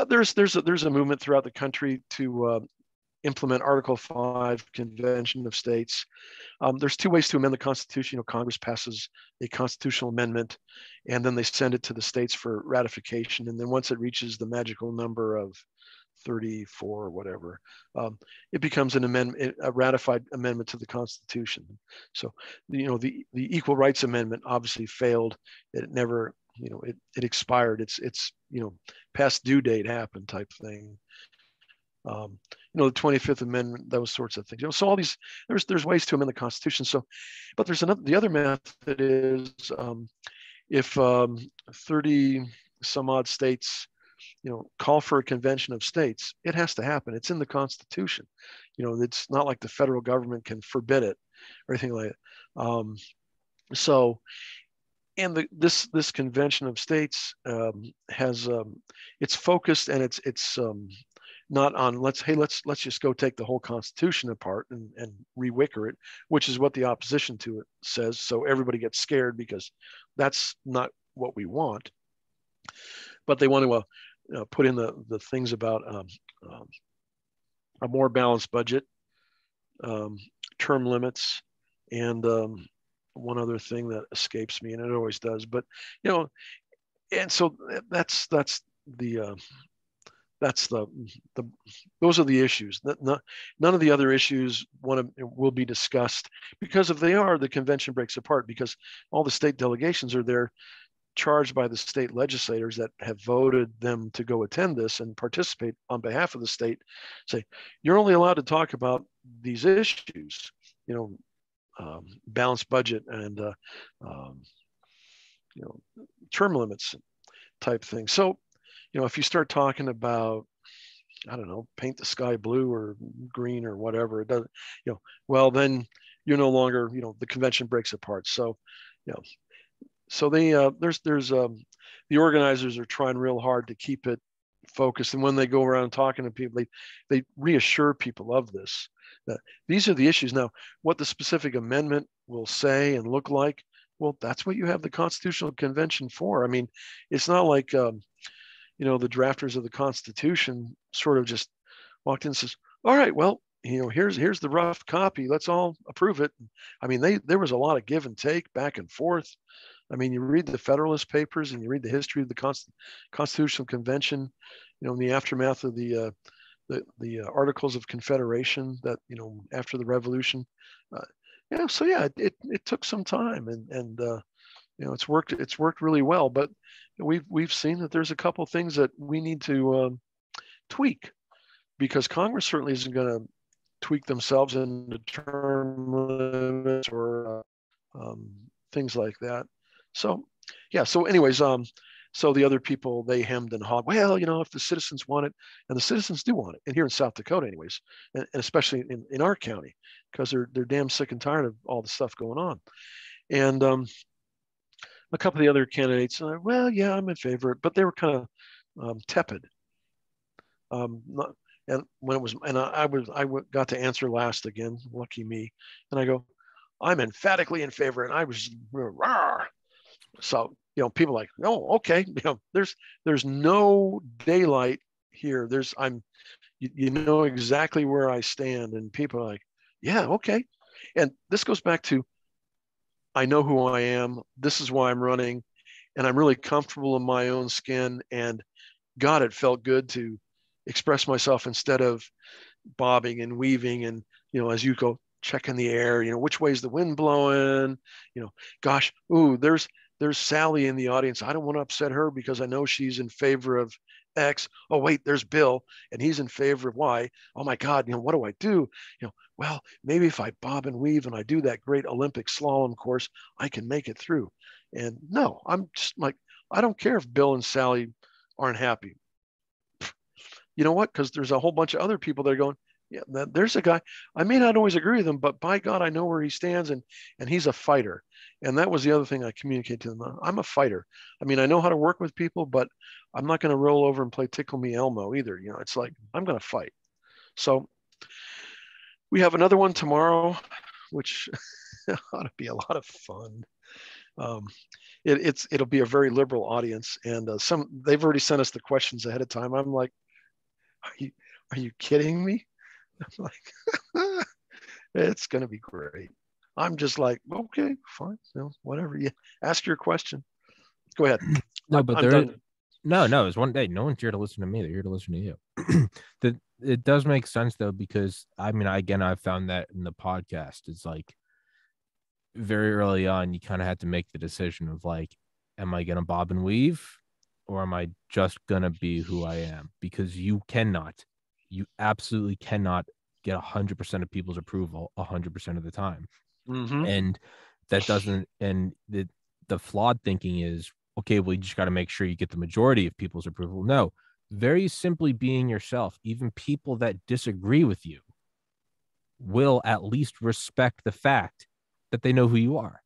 There's a movement throughout the country to implement Article 5 Convention of States. There's two ways to amend the Constitution. Congress passes a constitutional amendment, and then they send it to the states for ratification. And then once it reaches the magical number of 34 or whatever, it becomes a ratified amendment to the Constitution. So, the Equal Rights Amendment obviously failed. It never, it expired. It's past due date happened type thing. The 25th Amendment, those sorts of things. So all these, there's ways to amend the Constitution. So, but there's the other method is if 30 some odd states, call for a convention of states, it has to happen. It's in the Constitution. It's not like the federal government can forbid it or anything like that. So, and this convention of states has it's focused, and it's not on let's just go take the whole Constitution apart and re-wicker it, which is what the opposition to it says. So everybody gets scared because that's not what we want. But they want to put in the things about a more balanced budget, term limits, and one other thing that escapes me, and it always does. But and so that's the those are the issues. None of the other issues will be discussed, because if they are, the convention breaks apart, because all the state delegations are there, charged by the state legislators that have voted them to go attend this and participate on behalf of the state. Say, you're only allowed to talk about these issues, balanced budget and term limits type thing. So, if you start talking about, I don't know, paint the sky blue or green or whatever, it doesn't, well, then you're no longer, the convention breaks apart. So, so they the organizers are trying real hard to keep it focused. And when they go around talking to people, they reassure people of this, that these are the issues. Now, what the specific amendment will say and look like, well, that's what you have the Constitutional Convention for. I mean, it's not like, the drafters of the Constitution sort of just walked in and says, all right, well, here's the rough copy. Let's all approve it. I mean, there was a lot of give and take, back and forth. I mean, you read the Federalist Papers and you read the history of the Constitutional Convention, in the aftermath of the Articles of Confederation that, after the Revolution. So yeah, it took some time, and it's worked really well. But we've seen that there's a couple things that we need to tweak, because Congress certainly isn't going to tweak themselves into term limits or things like that. So yeah. So anyways, so the other people, they hemmed and hawed. Well, if the citizens want it, and the citizens do want it, and here in South Dakota, anyways, and especially in our county, because they're damn sick and tired of all the stuff going on. And a couple of the other candidates, well, yeah, I'm in favor, but they were kind of tepid. And when it was, and I got to answer last again, lucky me, and I go, I'm emphatically in favor. And I was, rah. So, people like, oh, okay. There's no daylight here. You know exactly where I stand. And people are like, yeah, okay. And this goes back to, I know who I am. This is why I'm running. And I'm really comfortable in my own skin. And God, it felt good to express myself instead of bobbing and weaving. And, as you go checking the air, which way is the wind blowing? Gosh, there's Sally in the audience. I don't want to upset her because I know she's in favor of X. Oh, wait, there's Bill and he's in favor of Y. Oh my God, what do I do? Well, maybe if I bob and weave and I do that great Olympic slalom course, I can make it through. And no, I'm just like, I don't care if Bill and Sally aren't happy. You know what? Because there's a whole bunch of other people that are going, yeah, there's a guy. I may not always agree with him, but by God, I know where he stands, and he's a fighter. And that was the other thing I communicated to them. I'm a fighter. I mean, I know how to work with people, but I'm not going to roll over and play Tickle Me Elmo either. It's like, I'm going to fight. So we have another one tomorrow, which ought to be a lot of fun. It'll be a very liberal audience, and they've already sent us the questions ahead of time. I'm like, are you kidding me? I'm like, it's going to be great. I'm just like, okay, fine, whatever. You ask your question. Go ahead. No, but no. It's one day. No one's here to listen to me. They're here to listen to you. It does make sense though, because I've found that in the podcast. It's like very early on, you kind of had to make the decision of like, am I going to bob and weave, or am I just going to be who I am? Because you absolutely cannot get 100% of people's approval 100% of the time. Mm-hmm. And that doesn't, and the flawed thinking is, okay, well, you just got to make sure you get the majority of people's approval. No, very simply being yourself, even people that disagree with you will at least respect the fact that they know who you are.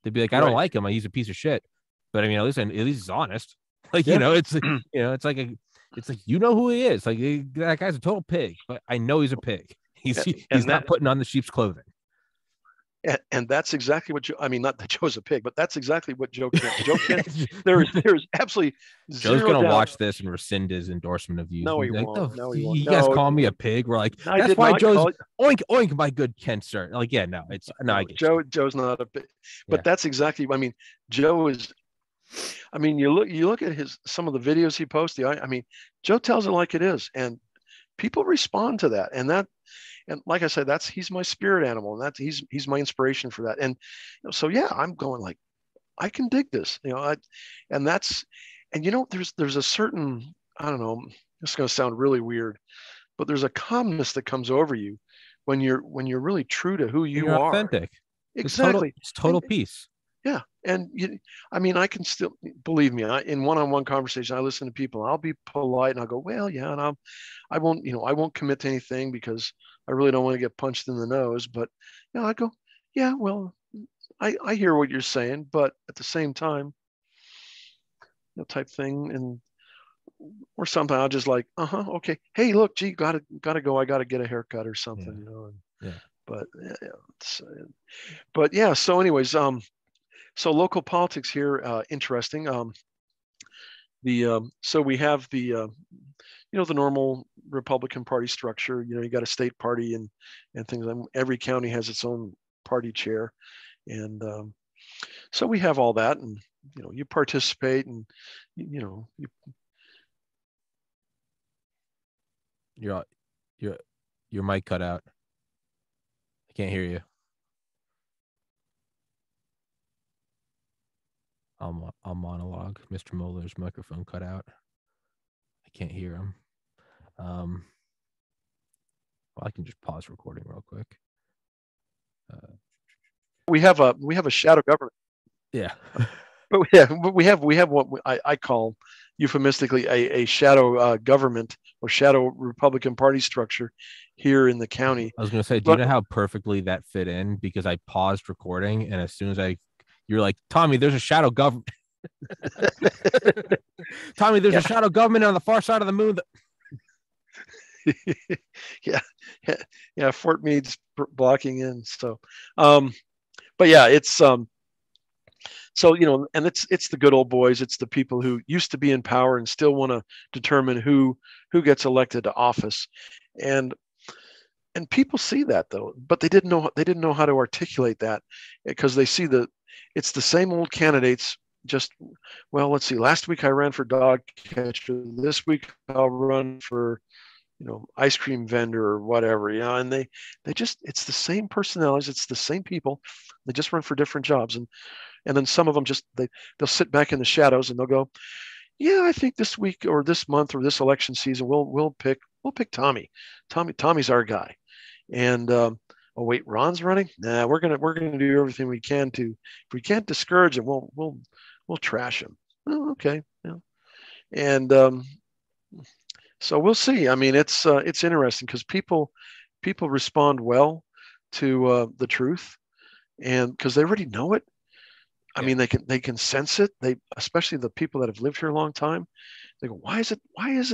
They'd be like, I don't like him. He's a piece of shit. But I mean, at least he's honest. Like, it's like you know who he is. Like, that guy's a total pig, but I know he's a pig. He's not putting on the sheep's clothing. And that's exactly what not that Joe's a pig, but that's exactly what Joe can. There's absolutely Joe's going to watch this and rescind his endorsement of you. No, he like, won't. No, he won't. You guys call me a pig. We're like, that's why Joe's oink, oink, my good Kent, sir. Like, yeah, no, it's no, I get Joe's not a pig, but that's exactly, Joe is, you look at some of the videos he posts, Joe tells it like it is, and people respond to that. And like I said, he's my spirit animal, and he's my inspiration for that. And so, yeah, I'm going like, I can dig this, there's a certain, I don't know, it's going to sound really weird, but there's a calmness that comes over you when you're really true to who you are. Authentic. Exactly. It's total peace. Yeah. And I can still, believe me, in one-on-one conversation, I listen to people, I'll be polite and I'll go, well, yeah. And I won't commit to anything because I really don't want to get punched in the nose, but I go, yeah, well, I hear what you're saying, but at the same time, type thing. And, or something, I'll just like, okay. Hey, look, gee, gotta go. I gotta get a haircut or something, But yeah. So anyways, so local politics here, interesting. So we have the normal Republican Party structure. You got a state party and things. Every county has its own party chair, and so we have all that, and you participate, and your mic cut out. I can't hear you. I'll monologue. Mr. Moeller's microphone cut out. I can't hear him. Well, I can just pause recording real quick. We have a shadow government. Yeah. But we have what I call euphemistically a shadow government or shadow Republican Party structure here in the county. I was going to say, do you know how perfectly that fit in? Because I paused recording, and as soon as you're like, Tommy, there's a shadow government. Tommy, there's a shadow government on the far side of the moon. Yeah. Fort Meade's blocking in. So, but yeah, it's so and it's the good old boys. It's the people who used to be in power and still want to determine who gets elected to office, and people see that though, but they didn't know how to articulate that, because they see it's the same old candidates. Just, well, let's see. Last week I ran for dog catcher. This week I'll run for ice cream vendor or whatever. And they just, it's the same personalities. It's the same people. They just run for different jobs, and then some of them just they'll sit back in the shadows and they'll go, yeah, I think this week or this month or this election season we'll pick Tommy. Tommy's our guy. And oh wait, Ron's running. Nah, we're gonna do everything we can to. If we can't discourage him, we'll trash him. Oh, okay. Yeah. And so we'll see. I mean, it's interesting because people respond well to the truth, and because they already know it. I mean, they can sense it. Especially the people that have lived here a long time. They go, why is it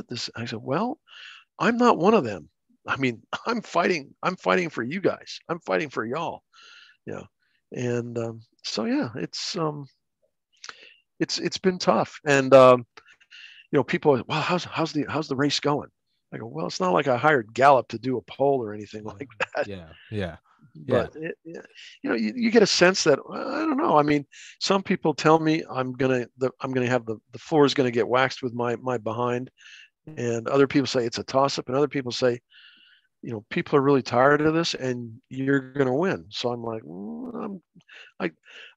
this? I said, well, I'm not one of them. I mean, I'm fighting for you guys. I'm fighting for y'all. Yeah. And so yeah, it's been tough. And people are, wow, how's the race going? I go, well, it's not like I hired Gallup to do a poll or anything like that. Yeah. But you get a sense that I don't know. I mean, some people tell me I'm gonna have the floor is gonna get waxed with my behind, and other people say it's a toss up, and other people say, people are really tired of this, and you're gonna win. So I'm like,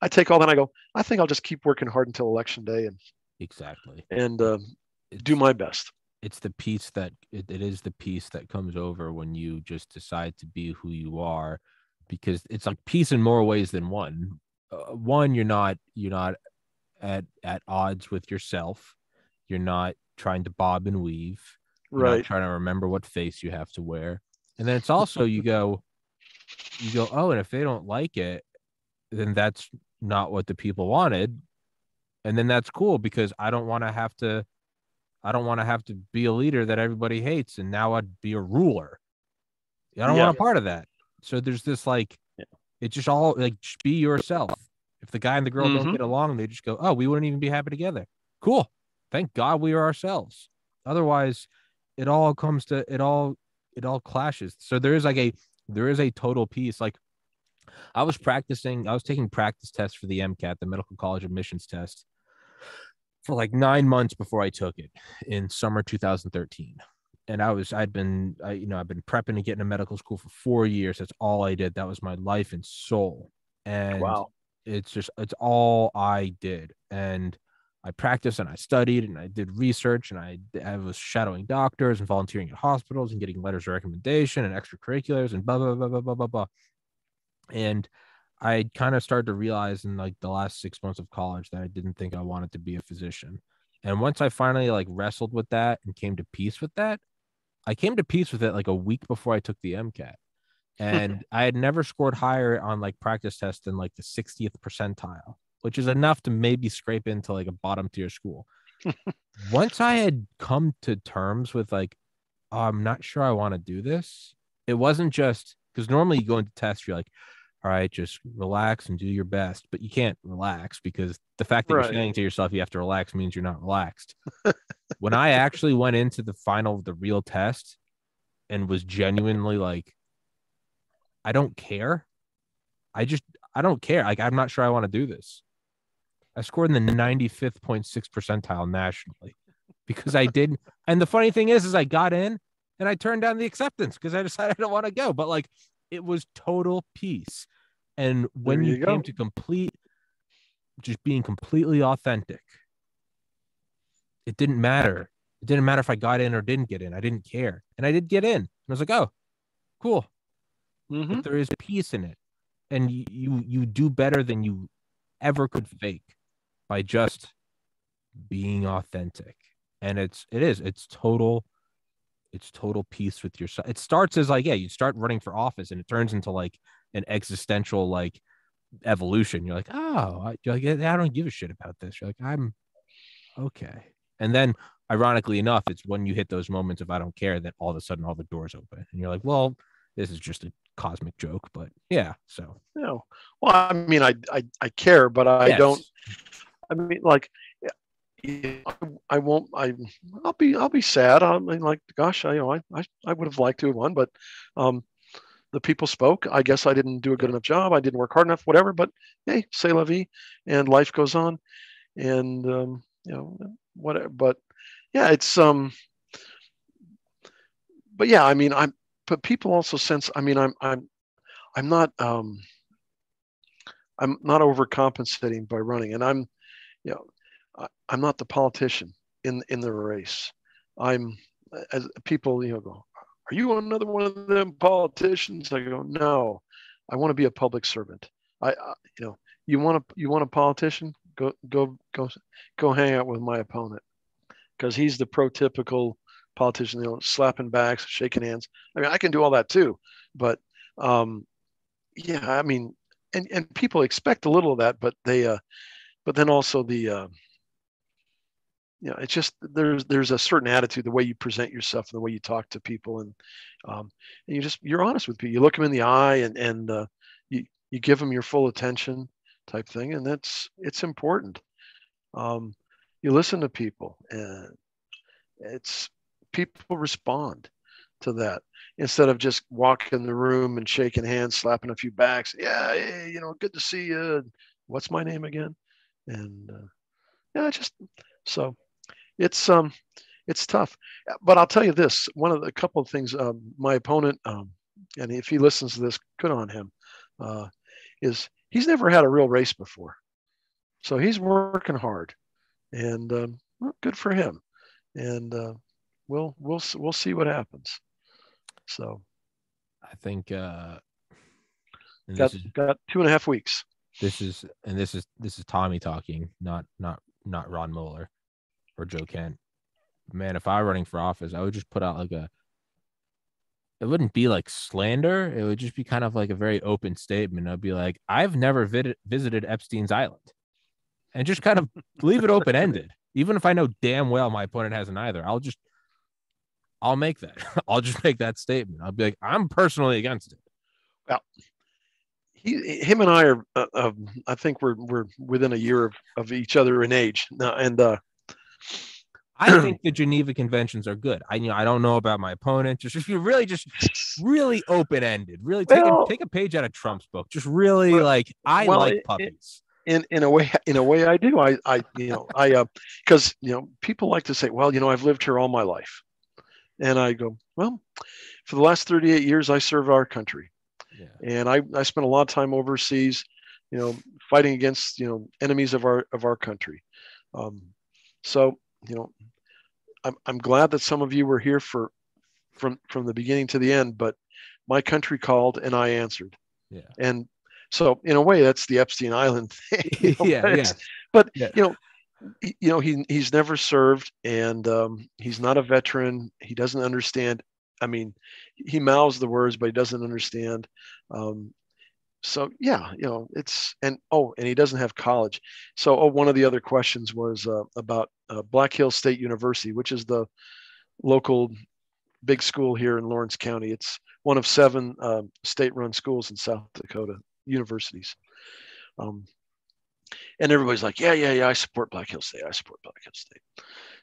I take all that. And I go, I think I'll just keep working hard until election day, and exactly, and do my best. It's the peace that it is the peace that comes over when you just decide to be who you are, because it's like peace in more ways than one. One, you're not at odds with yourself. You're not trying to bob and weave. You're Right. not trying to remember what face you have to wear. And then it's also you go, oh, and if they don't like it, then that's not what the people wanted. And then that's cool, because I don't want to have to be a leader that everybody hates, and now I'd be a ruler. I don't want a part of that. So there's this it's just all just be yourself. If the guy and the girl don't get along, they just go, oh, we wouldn't even be happy together. Cool. Thank God we are ourselves. Otherwise, it all clashes. So there is a total peace. Like I was taking practice tests for the MCAT, the medical college admissions test, for like 9 months before I took it in summer 2013. And I've been prepping to get into medical school for 4 years. That's all I did. That was my life and soul. And wow, it's all I did. And I practiced and I studied and I did research, and I was shadowing doctors and volunteering at hospitals and getting letters of recommendation and extracurriculars and blah, blah, blah, blah, blah, blah, blah. And I kind of started to realize in like the last 6 months of college that I didn't think I wanted to be a physician. And once I finally wrestled with that and came to peace with that, I came to peace with it like a week before I took the MCAT. And I had never scored higher on practice tests than the 60th percentile, which is enough to maybe scrape into a bottom tier school. Once I had come to terms with oh, I'm not sure I want to do this. It wasn't just because normally you go into tests, you're like, all right, just relax and do your best. But you can't relax because the fact that you're saying to yourself you have to relax means you're not relaxed. When I actually went into the real test and was genuinely I don't care. I don't care. I'm not sure I want to do this. I scored in the 95th 0.6 percentile nationally because I did. And the funny thing is I got in and I turned down the acceptance because I decided I don't want to go. But it was total peace. And when you came to just being completely authentic, it didn't matter. It didn't matter if I got in or didn't get in. I didn't care. And I did get in. And I was like, oh, cool. But there is peace in it. And you do better than you ever could fake by just being authentic. And it's total peace with yourself. It starts as you start running for office and it turns into an existential evolution. You're like, oh, I don't give a shit about this. You're like, I'm okay. And then ironically enough, it's when you hit those moments of I don't care that all of a sudden all the doors open and you're like, well, this is just a cosmic joke, but yeah. So Well, I mean, I care, but I don't. I mean, like, I won't. I'll be sad. I mean, like, gosh, I would have liked to have won, but the people spoke. I guess I didn't do a good enough job. I didn't work hard enough. Whatever. But hey, c'est la vie, and life goes on, and whatever. But yeah, it's But yeah, I mean, But people also sense. I mean, I'm not. I'm not overcompensating by running, and I'm not the politician in the race. I'm as people go, are you another one of them politicians? I go, no, I want to be a public servant. You want a politician? Go hang out with my opponent, because he's the prototypical politician. Slapping backs, shaking hands. I mean, I can do all that too, but yeah, I mean, and people expect a little of that, but but then also it's just there's a certain attitude, the way you present yourself and the way you talk to people, and you're honest with people. You look them in the eye, and you give them your full attention, type thing, and it's important. You listen to people, and people respond to that, instead of just walking the room and shaking hands, slapping a few backs. Yeah, hey, good to see you. What's my name again? And so it's tough. But I'll tell you this: a couple of things. My opponent, and if he listens to this, good on him. Is he's never had a real race before, so he's working hard, and well, good for him. And we'll see what happens. So I think got 2.5 weeks. This is Tommy talking, not Ron Moeller or Joe Kent. Man, if I were running for office, I would just put out it wouldn't be like slander. It would just be kind of like a very open statement. I'd be like, I've never visited Epstein's Island, and just kind of leave it open ended. Even if I know damn well my opponent hasn't either, I'll make that. I'll just make that statement. I'll be like, I'm personally against it. Well, him and I are, I think we're within a year of each other in age now, and I think the Geneva Conventions are good. I don't know about my opponent. Just if you're really open ended, really take a page out of Trump's book. Just really like puppies. In a way, I do. Because people like to say, well, I've lived here all my life, and I go, well, for the last 38 years, I served our country, and I spent a lot of time overseas, fighting against enemies of our country. So I'm glad that some of you were here from the beginning to the end, but my country called and I answered. Yeah. And so in a way, that's the Epstein Island thing. But he's never served, and he's not a veteran. He doesn't understand. I mean, he mouths the words, but he doesn't understand. So yeah, and he doesn't have college. So one of the other questions was about Black Hills State University, which is the local big school here in Lawrence County. It's one of 7 state-run schools in South Dakota, universities. And everybody's like, yeah, I support Black Hills State. I support Black Hills State.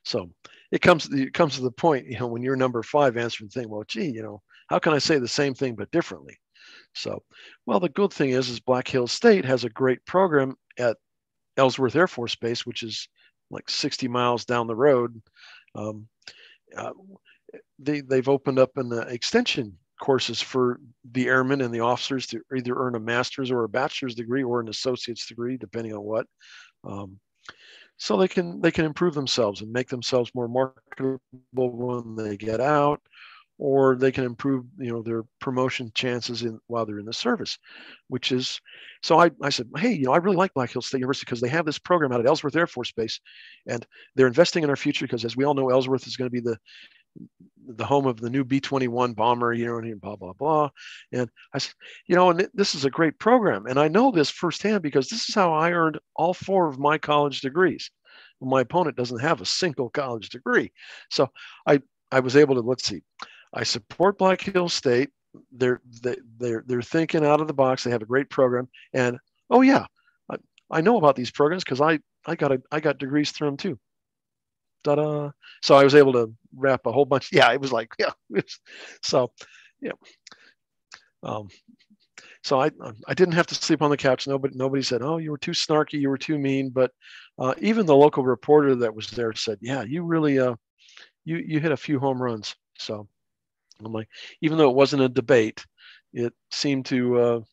So it comes to the point, when you're number 5 answering the thing, well, gee, how can I say the same thing but differently? So, well, the good thing is Black Hills State has a great program at Ellsworth Air Force Base, which is like 60 miles down the road. They've opened up an extension courses for the airmen and the officers to either earn a master's or a bachelor's degree or an associate's degree, depending on what. So they can improve themselves and make themselves more marketable when they get out, or they can improve their promotion chances while they're in the service, which is. So I said, hey, I really like Black Hills State University because they have this program out at Ellsworth Air Force Base, and they're investing in our future because, as we all know, Ellsworth is going to be the home of the new B-21 bomber, and blah, blah, blah. And I said, and this is a great program. And I know this firsthand because this is how I earned all 4 of my college degrees. My opponent doesn't have a single college degree. So I was able to, let's see, I support Black Hills State. they're thinking out of the box. They have a great program, and oh yeah, I know about these programs because I got degrees through them too. Ta-da! So I was able to wrap a whole bunch. Yeah, it was like so yeah. Um, so I didn't have to sleep on the couch. Nobody said, "Oh, you were too snarky, you were too mean." But even the local reporter that was there said, "Yeah, you really you hit a few home runs." So I'm like, even though it wasn't a debate, it seemed to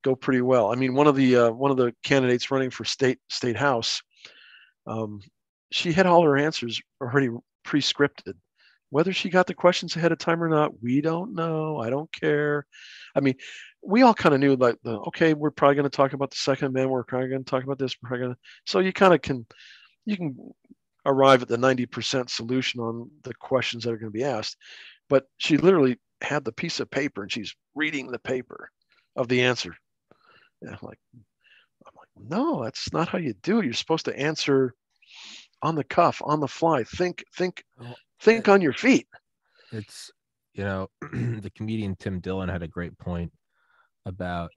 go pretty well. I mean, one of the candidates running for state house, she had all her answers already pre-scripted. Whether she got the questions ahead of time or not, we don't know. I don't care. I mean, we all kind of knew like okay, we're probably going to talk about the Second Amendment. We're probably going to talk about this. We're probably going to. So you kind of you can arrive at the 90% solution on the questions that are going to be asked. But she literally had the piece of paper and she's reading the paper of the answer. And I'm like, no, that's not how you do it. You're supposed to answer on the cuff, on the fly. Think on your feet. It's, the comedian Tim Dillon had a great point about,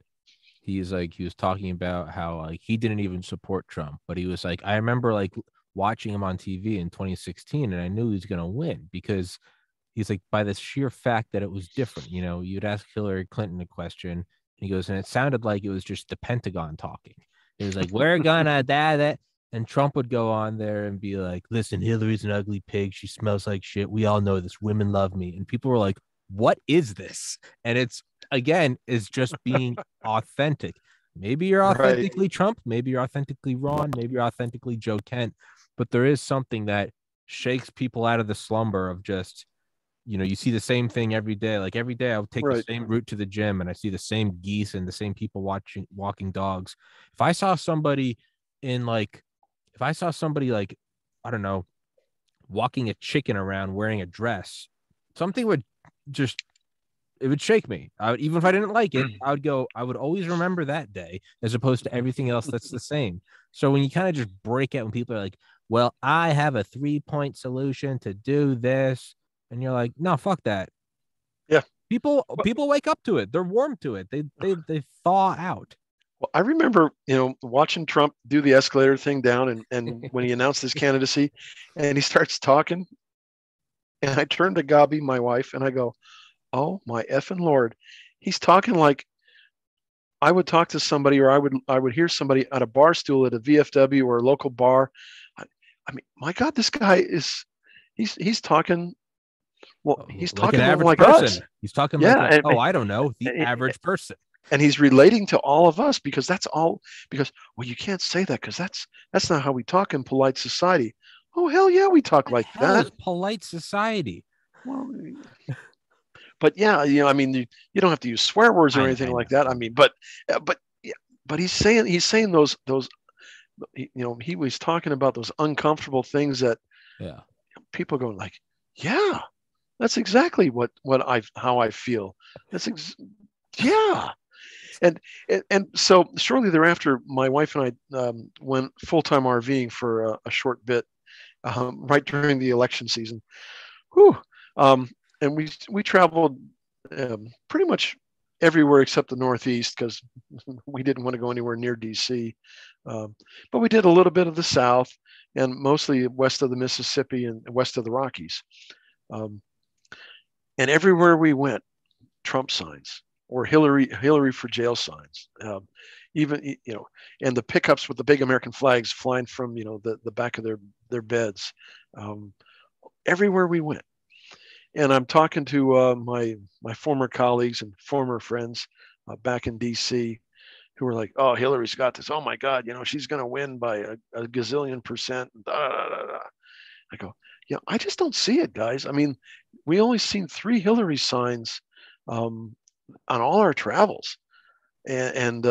he was talking about how like he didn't even support Trump, but he was like, I remember like watching him on TV in 2016 and I knew he was going to win because he's like, by the sheer fact that it was different. You'd ask Hillary Clinton a question and he goes, and it sounded like it was just the Pentagon talking. It was like, we're gonna that. And Trump would go on there and be like, listen, Hillary's an ugly pig. She smells like shit. We all know this. Women love me. And people were like, what is this? And it's, again, is just being authentic. Maybe you're authentically right. Trump. Maybe you're authentically Ron. Maybe you're authentically Joe Kent. But there is something that shakes people out of the slumber of just, you see the same thing every day. Like every day I'll take the same route to the gym and I see the same geese and the same people walking dogs. If I saw somebody like, I don't know, walking a chicken around wearing a dress, something would it would shake me. Even if I didn't like it, I would always remember that day as opposed to everything else that's the same. So when you kind of just break out when people are like, well, I have a 3-point solution to do this. And you're like, no, fuck that. Yeah. People wake up to it. They're warm to it. They thaw out. Well, I remember, watching Trump do the escalator thing down and when he announced his candidacy and he starts talking and I turned to Gabi, my wife, and I go, oh my effing Lord. He's talking like I would talk to somebody or I would hear somebody at a bar stool at a VFW or a local bar. I mean, my God, this guy he's talking. Well, he's like talking an average like person. us. He's talking I don't know, the average person. And he's relating to all of us because well, you can't say that because that's not how we talk in polite society. Oh, hell yeah, we talk like that. Is polite society. Well, but yeah, I mean, you don't have to use swear words or anything like that. I mean, but he's saying those, he was talking about those uncomfortable things that people go like, yeah, that's exactly how I feel. Yeah. And so shortly thereafter, my wife and I went full-time RVing for a short bit, right during the election season. Whew. And we traveled pretty much everywhere except the Northeast because we didn't want to go anywhere near DC. But we did a little bit of the South and mostly west of the Mississippi and west of the Rockies. And everywhere we went, Trump signs or Hillary for jail signs. Even, and the pickups with the big American flags flying from, the back of their beds. Everywhere we went. And I'm talking to my former colleagues and former friends back in DC who were like, oh, Hillary's got this. Oh, my God, she's going to win by a gazillion percent. I go, yeah, I just don't see it, guys. I mean, we only seen 3 Hillary signs on all our travels. And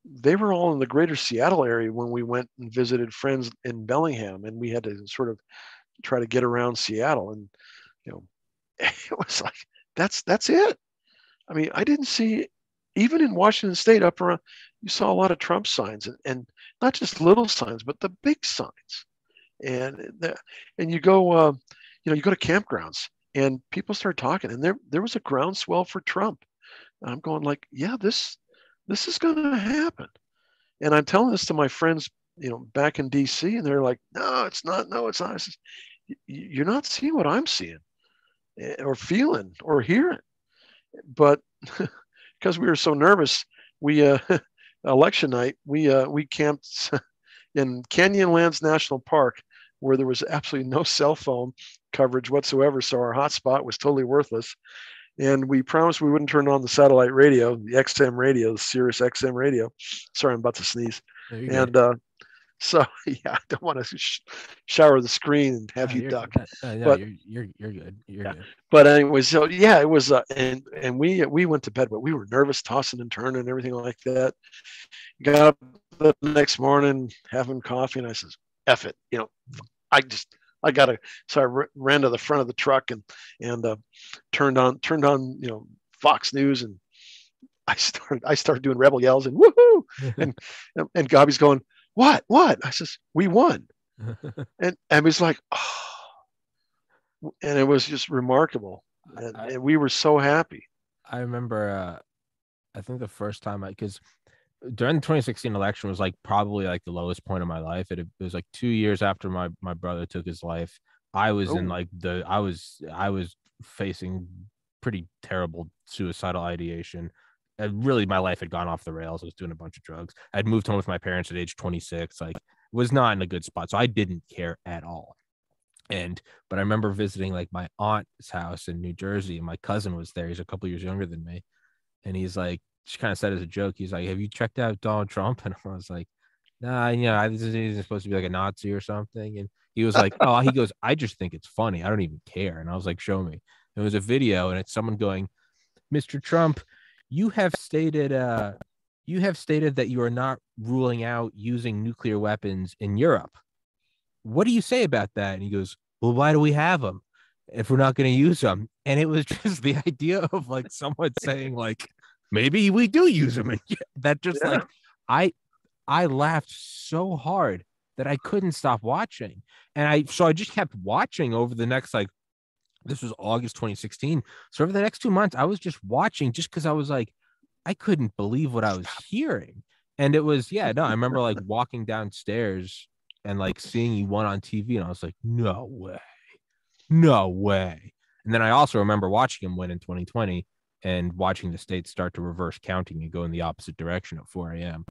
they were all in the greater Seattle area when we went and visited friends in Bellingham. And we had to sort of try to get around Seattle. And it was like, that's it. I mean, I didn't see, even in Washington State up around, you saw a lot of Trump signs and not just little signs, but the big signs. And you go, you go to campgrounds and people started talking, and there was a groundswell for Trump. And I'm going like, yeah, this is going to happen. And I'm telling this to my friends, back in DC, and they're like, no, it's not. No, it's not. I says, you're not seeing what I'm seeing or feeling or hearing. But because we were so nervous, we election night, we camped in Canyonlands National Park, where there was absolutely no cell phone coverage whatsoever. So our hotspot was totally worthless. And we promised we wouldn't turn on the satellite radio, the XM radio, the Sirius XM radio. Sorry, I'm about to sneeze. And so, yeah, I don't want to shower the screen and have you duck. But you're good. You're good. But anyway, so yeah, it was, and we went to bed, but we were nervous, tossing and turning and everything like that. Got up the next morning having coffee, and I says, "F it," I gotta. So I ran to the front of the truck and turned on Fox News, and I started doing rebel yells and woohoo, and Gobby's going, what? I says, we won. And he was like, oh, and it was just remarkable. And we were so happy. I remember, I think the first time because during the 2016 election was like probably like the lowest point of my life. It was like 2 years after my brother took his life. I was in like I was facing pretty terrible suicidal ideation. Really, my life had gone off the rails. I was doing a bunch of drugs. I'd moved home with my parents at age 26. Like, was not in a good spot. So I didn't care at all. But I remember visiting like my aunt's house in New Jersey, and my cousin was there. He's a couple years younger than me. And he's like, she kind of said as a joke, he's like, have you checked out Donald Trump? And I was like, nah, he's supposed to be like a Nazi or something. And he was like, oh, he goes, I just think it's funny. I don't even care. And I was like, show me. It was a video, and it's someone going, Mr. Trump, you have stated that you are not ruling out using nuclear weapons in Europe. What do you say about that? And he goes, well, why do we have them if we're not going to use them? And it was just the idea of like someone saying like, maybe we do use them. And that just like, I laughed so hard that I couldn't stop watching. And I just kept watching over the next, like, this was August 2016. So over the next 2 months, I was just watching just because I was like, I couldn't believe what I was hearing. And it was, I remember like walking downstairs and like seeing he won on TV. And I was like, no way. And then I also remember watching him win in 2020 and watching the states start to reverse counting and go in the opposite direction at 4 a.m.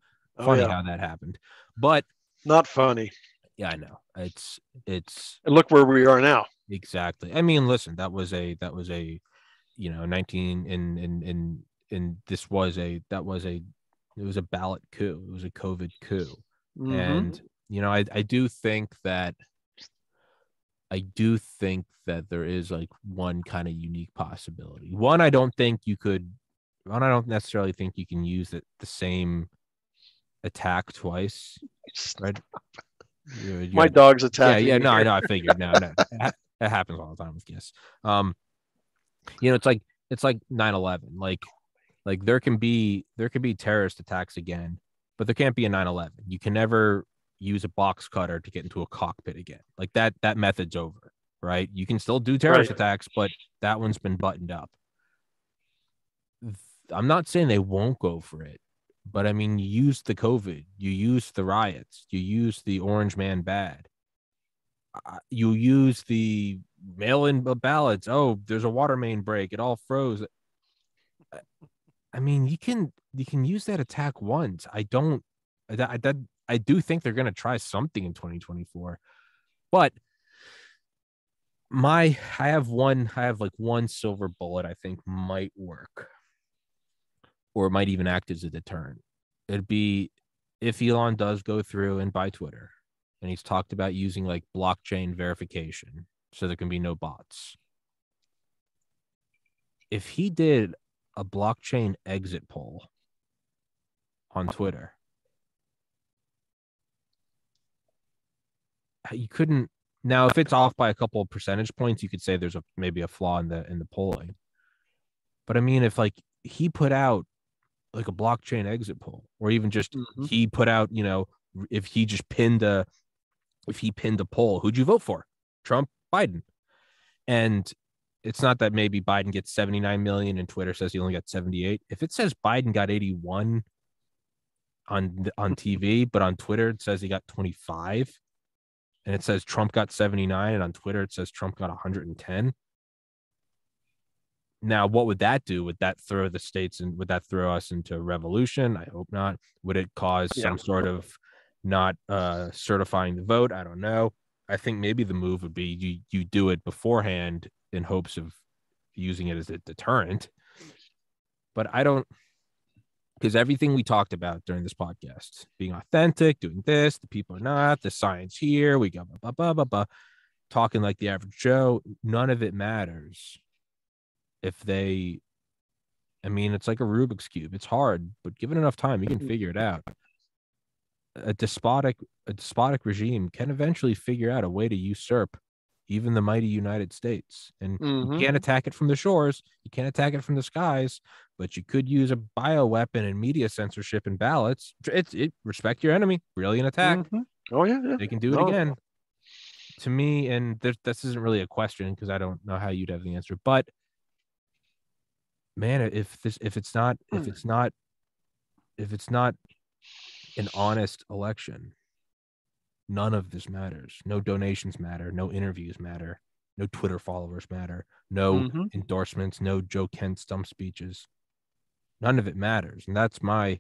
Funny how that happened, but not funny. Yeah, I know. It's and look where we are now. Exactly. I mean, listen, that was a 19 and this was it was a ballot coup. It was a COVID coup. Mm-hmm. And I do think that there is like one kind of unique possibility. One, I don't necessarily think you can use the same attack twice. Right? My dog's attacking. Yeah, no, I know. I figured. No, that happens all the time with Kiss. It's like 9/11. Like there can be terrorist attacks again, but there can't be a 9/11. You can never use a box cutter to get into a cockpit again. Like that method's over, right? You can still do terrorist attacks, but that one's been buttoned up. I'm not saying they won't go for it, but I mean, you used the COVID, you used the riots, you used the Orange Man bad, you use the mail-in ballots. Oh, there's a water main break. It all froze. I mean, you can use that attack once. I do think they're going to try something in 2024, but I have one silver bullet I think might work, or it might even act as a deterrent. It'd be if Elon does go through and buy Twitter, and he's talked about using like blockchain verification so there can be no bots. If he did a blockchain exit poll on Twitter, you couldn't. Now, if it's off by a couple of percentage points, you could say there's maybe a flaw in the polling. But I mean, if like he put out like a blockchain exit poll, or even just he put out, if he just pinned a poll, who'd you vote for? Trump, Biden. And it's not that maybe Biden gets 79 million and Twitter says he only got 78. If it says Biden got 81 on TV, but on Twitter it says he got 25, and it says Trump got 79, and on Twitter it says Trump got 110. Now, what would that do? Would that throw the states and would that throw us into revolution? I hope not. Would it cause some sort of not certifying the vote? I don't know. I think maybe the move would be you do it beforehand in hopes of using it as a deterrent. But I don't, because everything we talked about during this podcast, being authentic, doing this, the people are not, the science here, we got blah, blah, blah, blah, blah, talking like the average Joe, none of it matters. If they, I mean, it's like a Rubik's Cube. It's hard, but given enough time, you can figure it out. A despotic regime can eventually figure out a way to usurp even the mighty United States. And you can't attack it from the shores. You can't attack it from the skies, but you could use a bioweapon and media censorship and ballots. Respect your enemy. Brilliant attack. Oh, yeah. They can do it again. To me, and this isn't really a question because I don't know how you'd have the answer, but man, if it's not an honest election, none of this matters. No donations matter. No interviews matter. No Twitter followers matter. No endorsements. No Joe Kent stump speeches. None of it matters, and that's my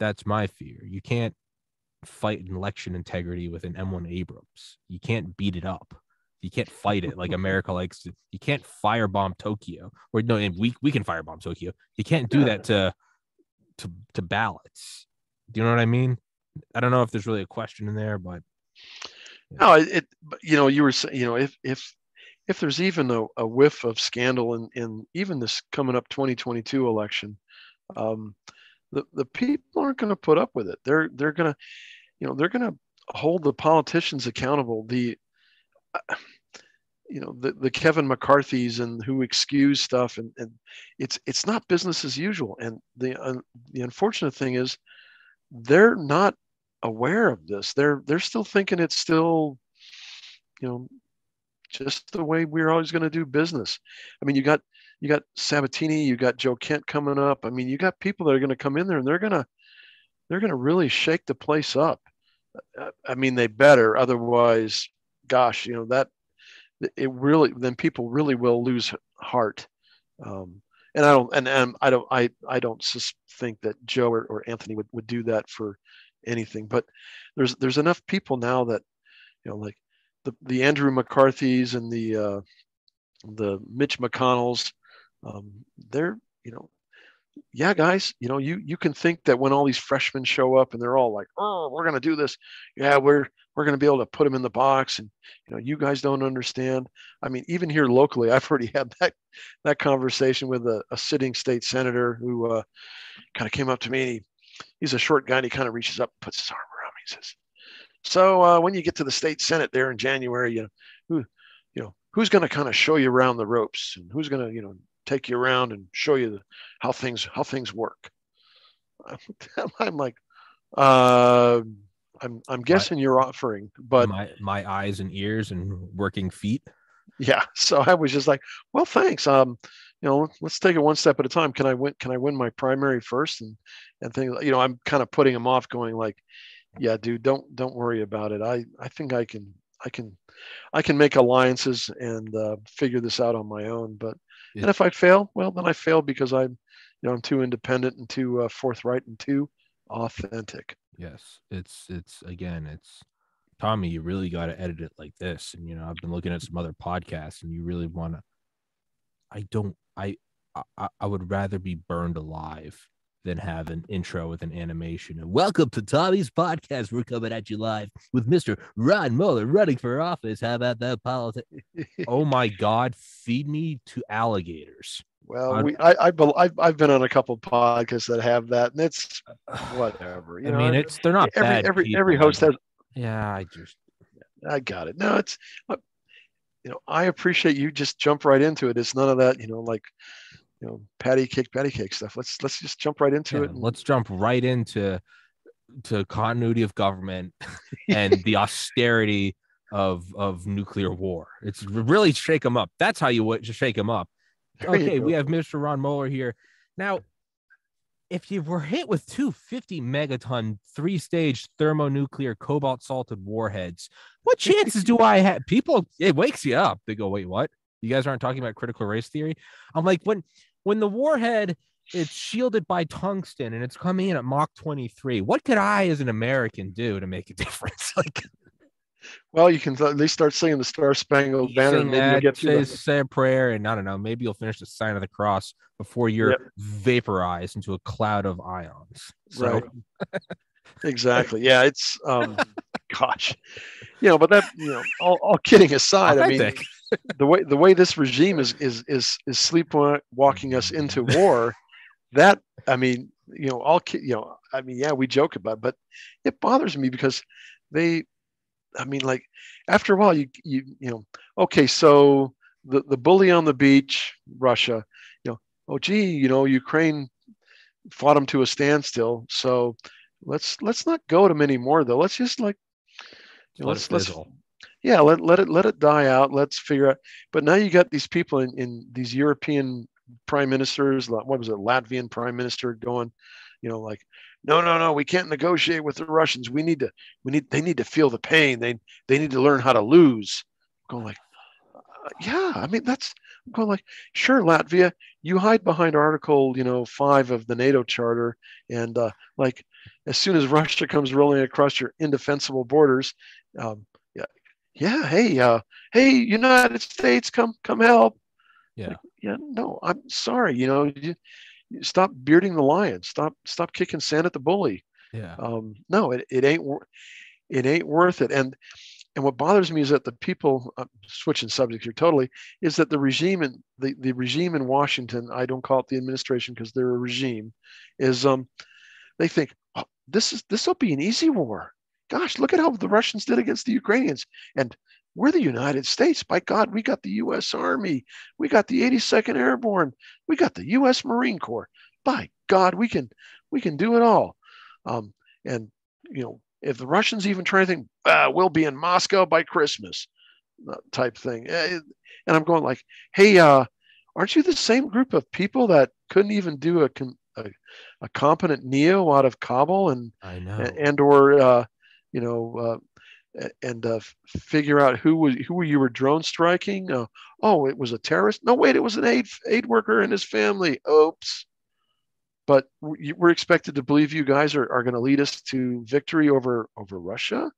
fear. You can't fight an election integrity with an M1 Abrams. You can't beat it up. You can't fight it like America likes to. You can't firebomb Tokyo. Or no, and we can firebomb Tokyo. You can't do that to ballots. Do you know what I mean? I don't know if there's really a question in there, but no, you were saying, if there's even a whiff of scandal in even this coming up 2022 election, the people aren't going to put up with it. They're going to hold the politicians accountable. The Kevin McCarthy's and who excuse stuff, and it's not business as usual. And the unfortunate thing is they're not aware of this. They're still thinking it's still, just the way we're always going to do business. I mean, you got Sabatini, you got Joe Kent coming up. I mean, you got people that are going to come in there and they're going to really shake the place up. I mean, they better, otherwise, gosh, then people really will lose heart. And I don't think that Joe or Anthony would do that for anything. But there's enough people now that, like the Andrew McCarthys and the Mitch McConnells, they're, yeah, guys, you can think that when all these freshmen show up and they're all like, oh, we're going to do this. Yeah, we're going to be able to put them in the box. And, you guys don't understand. I mean, even here locally, I've already had that conversation with a sitting state senator who kind of came up to me. And he's a short guy and he kind of reaches up and puts his arm around me. He says, so when you get to the state Senate there in January, who's going to kind of show you around the ropes, and who's going to, take you around and show you how things work? I'm like, I'm guessing you're offering, but my eyes and ears and working feet. Yeah. So I was just like, well, thanks. Let's take it one step at a time. Can I win my primary first? And things, I'm kind of putting him off, going like, yeah, dude, don't worry about it. I think I can make alliances and figure this out on my own. But and if I fail, well, then I fail because I'm too independent and too forthright and too authentic. Yes, it's Tommy. You really got to edit it like this. And I've been looking at some other podcasts, and you really want to. I would rather be burned alive than have an intro with an animation. And welcome to Tommy's podcast. We're coming at you live with Mr. Ron Moeller running for office. How about that politics? Oh my God, feed me to alligators. Well, I've been on a couple of podcasts that have that, and it's whatever. I mean, they're not bad. Every host has. Yeah, I got it. No, it's I appreciate you just jump right into it. It's none of that, like patty cake stuff. Let's just jump right into it. Let's jump right into continuity of government and the austerity of nuclear war. It's really shake them up. That's how you would just shake them up. Okay, we have Mr. Ron Moeller here. Now, if you were hit with two 50 megaton, 3-stage thermonuclear cobalt salted warheads, what chances do I have? People, it wakes you up. They go, wait, what? You guys aren't talking about critical race theory? I'm like, when the warhead is shielded by tungsten and it's coming in at Mach 23, what could I as an American do to make a difference? Like, well, you can at least start singing the Star Spangled Banner. And maybe you'll get through say a prayer, and I don't know, maybe you'll finish the sign of the cross before you're vaporized into a cloud of ions. So. Right. Exactly. Yeah. It's gosh, but that, all kidding aside, I mean, the way this regime is sleepwalking us into war, that, I mean, yeah, we joke about it, but it bothers me because like after a while, okay, so the bully on the beach, Russia, oh gee, Ukraine fought them to a standstill, so let's not go to them anymore though. Let's just let it die out. Let's figure out. But now you got these people in these European prime ministers. What was it, Latvian prime minister going, like, no, we can't negotiate with the Russians. They need to feel the pain. They need to learn how to lose. I'm going like, yeah, I mean, I'm going like, sure, Latvia, you hide behind Article 5 of the NATO Charter, and like as soon as Russia comes rolling across your indefensible borders, hey, United States, come help. Yeah. Like, yeah, no, I'm sorry. You stop bearding the lion. Stop kicking sand at the bully. Yeah. No, it ain't worth it. And what bothers me is that the people, switching subject here totally, is that the regime in the regime in Washington, I don't call it the administration because they're a regime, is they think, oh, this will be an easy war. Gosh, look at how the Russians did against the Ukrainians. And we're the United States. By God, we got the U.S. Army. We got the 82nd Airborne. We got the U.S. Marine Corps. By God, we can do it all. And if the Russians even try to think, we'll be in Moscow by Christmas, type thing. And I'm going like, hey, aren't you the same group of people that couldn't even do a competent NEO out of Kabul and figure out who you were drone striking? It was a terrorist. No, wait, it was an aid worker and his family. Oops. But we're expected to believe you guys are going to lead us to victory over Russia?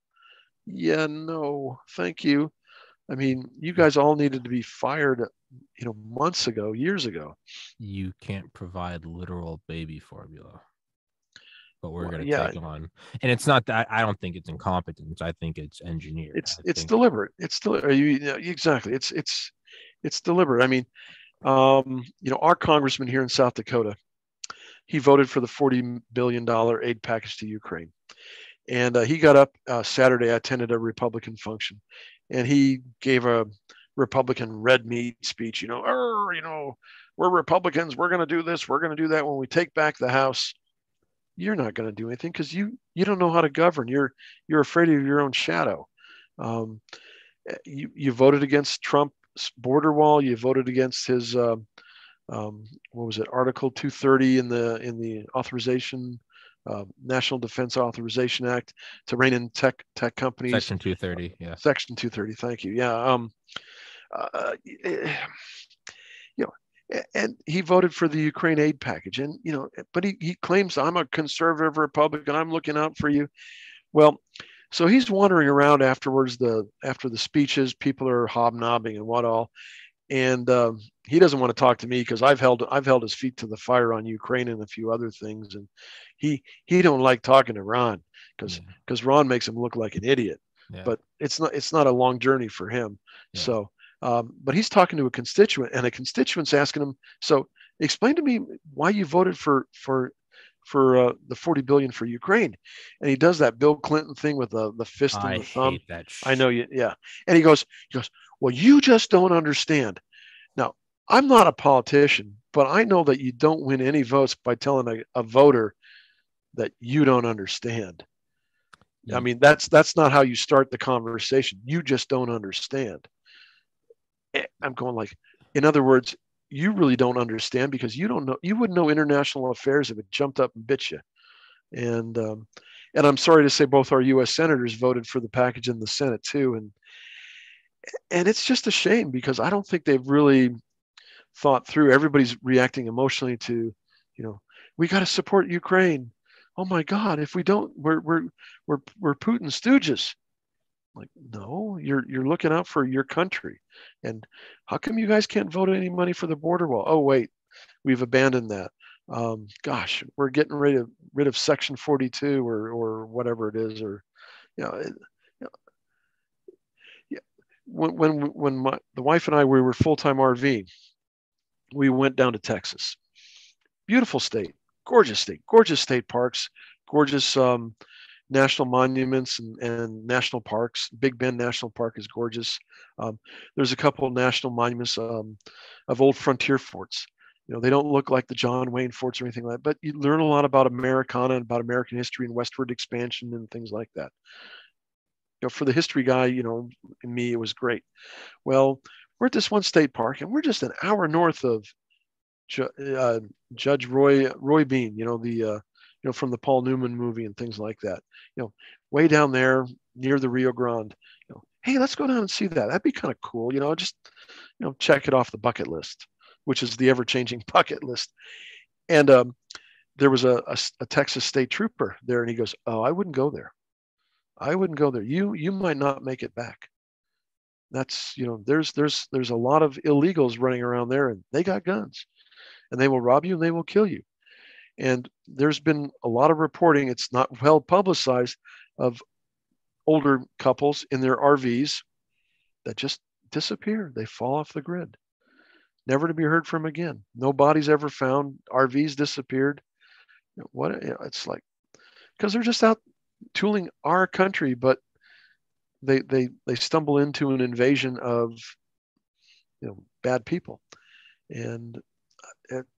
Yeah, no, thank you. I mean, you guys all needed to be fired, months ago, years ago. You can't provide literal baby formula, but we're going to take on. And it's not that, I don't think it's incompetence. I think it's engineered. It's deliberate. It's exactly. It's deliberate. I mean, our congressman here in South Dakota, he voted for the $40 billion aid package to Ukraine. And he got up Saturday. I attended a Republican function, and he gave a Republican red meat speech. We're Republicans. We're going to do this. We're going to do that when we take back the House. You're not going to do anything because you don't know how to govern. You're afraid of your own shadow. You voted against Trump's border wall. You voted against his what was it, Article 230 in the authorization, National Defense Authorization Act to rein in tech companies. Section 230, yeah. Section 230, thank you. Yeah. And he voted for the Ukraine aid package, and but he claims, I'm a conservative Republican, I'm looking out for you. Well, so he's wandering around afterwards. After the speeches, people are hobnobbing and what all. And he doesn't want to talk to me because I've held his feet to the fire on Ukraine and a few other things, and he don't like talking to Ron because Ron makes him look like an idiot. Yeah. But it's not a long journey for him. Yeah. So, but he's talking to a constituent, and a constituent's asking him, so explain to me why you voted for the $40 billion for Ukraine. And he does that Bill Clinton thing with the fist and the thumb. I hate that shit. I know you. Yeah. And he goes, well, you just don't understand. Now, I'm not a politician, but I know that you don't win any votes by telling a voter that you don't understand. I mean, that's not how you start the conversation. You just don't understand. I'm going like, in other words, you really don't understand because you don't know. You wouldn't know international affairs if it jumped up and bit you. And I'm sorry to say, both our U.S. senators voted for the package in the Senate too, and it's just a shame because I don't think they've really thought through. Everybody's reacting emotionally to, we got to support Ukraine. Oh my God, if we don't, we're Putin's stooges. Like, no, you're looking out for your country. And how come you guys can't vote any money for the border wall? Oh wait, we've abandoned that. Gosh, we're getting rid of Section 42 or whatever it is, or you know, yeah. When the wife and I, we were full-time RV, we went down to Texas. Beautiful state, gorgeous state parks, gorgeous national monuments and national parks. Big Bend National Park is gorgeous. There's a couple of national monuments of old frontier forts. They don't look like the John Wayne forts or anything like that, but you learn a lot about Americana and about American history and westward expansion and things like that. For the history guy, in me, it was great. Well, we're at this one state park, and we're just an hour north of Judge Roy Bean, the from the Paul Newman movie and things like that. Way down there near the Rio Grande. Hey, let's go down and see that. That'd be kind of cool. Just check it off the bucket list, which is the ever-changing bucket list. And there was a Texas state trooper there, and he goes, "Oh, I wouldn't go there. I wouldn't go there. You might not make it back. That's there's a lot of illegals running around there, and they got guns, and they will rob you and they will kill you." And there's been a lot of reporting, it's not well publicized, of older couples in their RVs that just disappear. They fall off the grid, never to be heard from again. No bodies ever found. RVs disappeared. It's like, because they're just out tooling our country, but they stumble into an invasion of bad people. And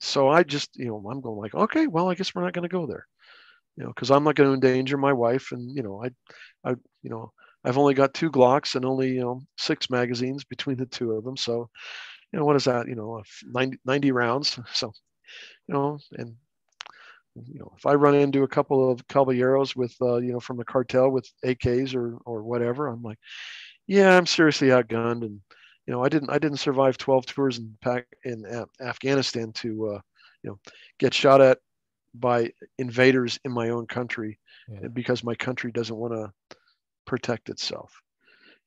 so I just, I'm going like, okay, well, I guess we're not going to go there, because I'm not going to endanger my wife. And, I've only got 2 Glocks and only, 6 magazines between the 2 of them. So, what is that? 90 rounds. So, and, if I run into a couple of caballeros with, from the cartel with AKs or whatever, I'm like, yeah, I'm seriously outgunned. And, I didn't survive 12 tours in Afghanistan to get shot at by invaders in my own country, because my country doesn't want to protect itself.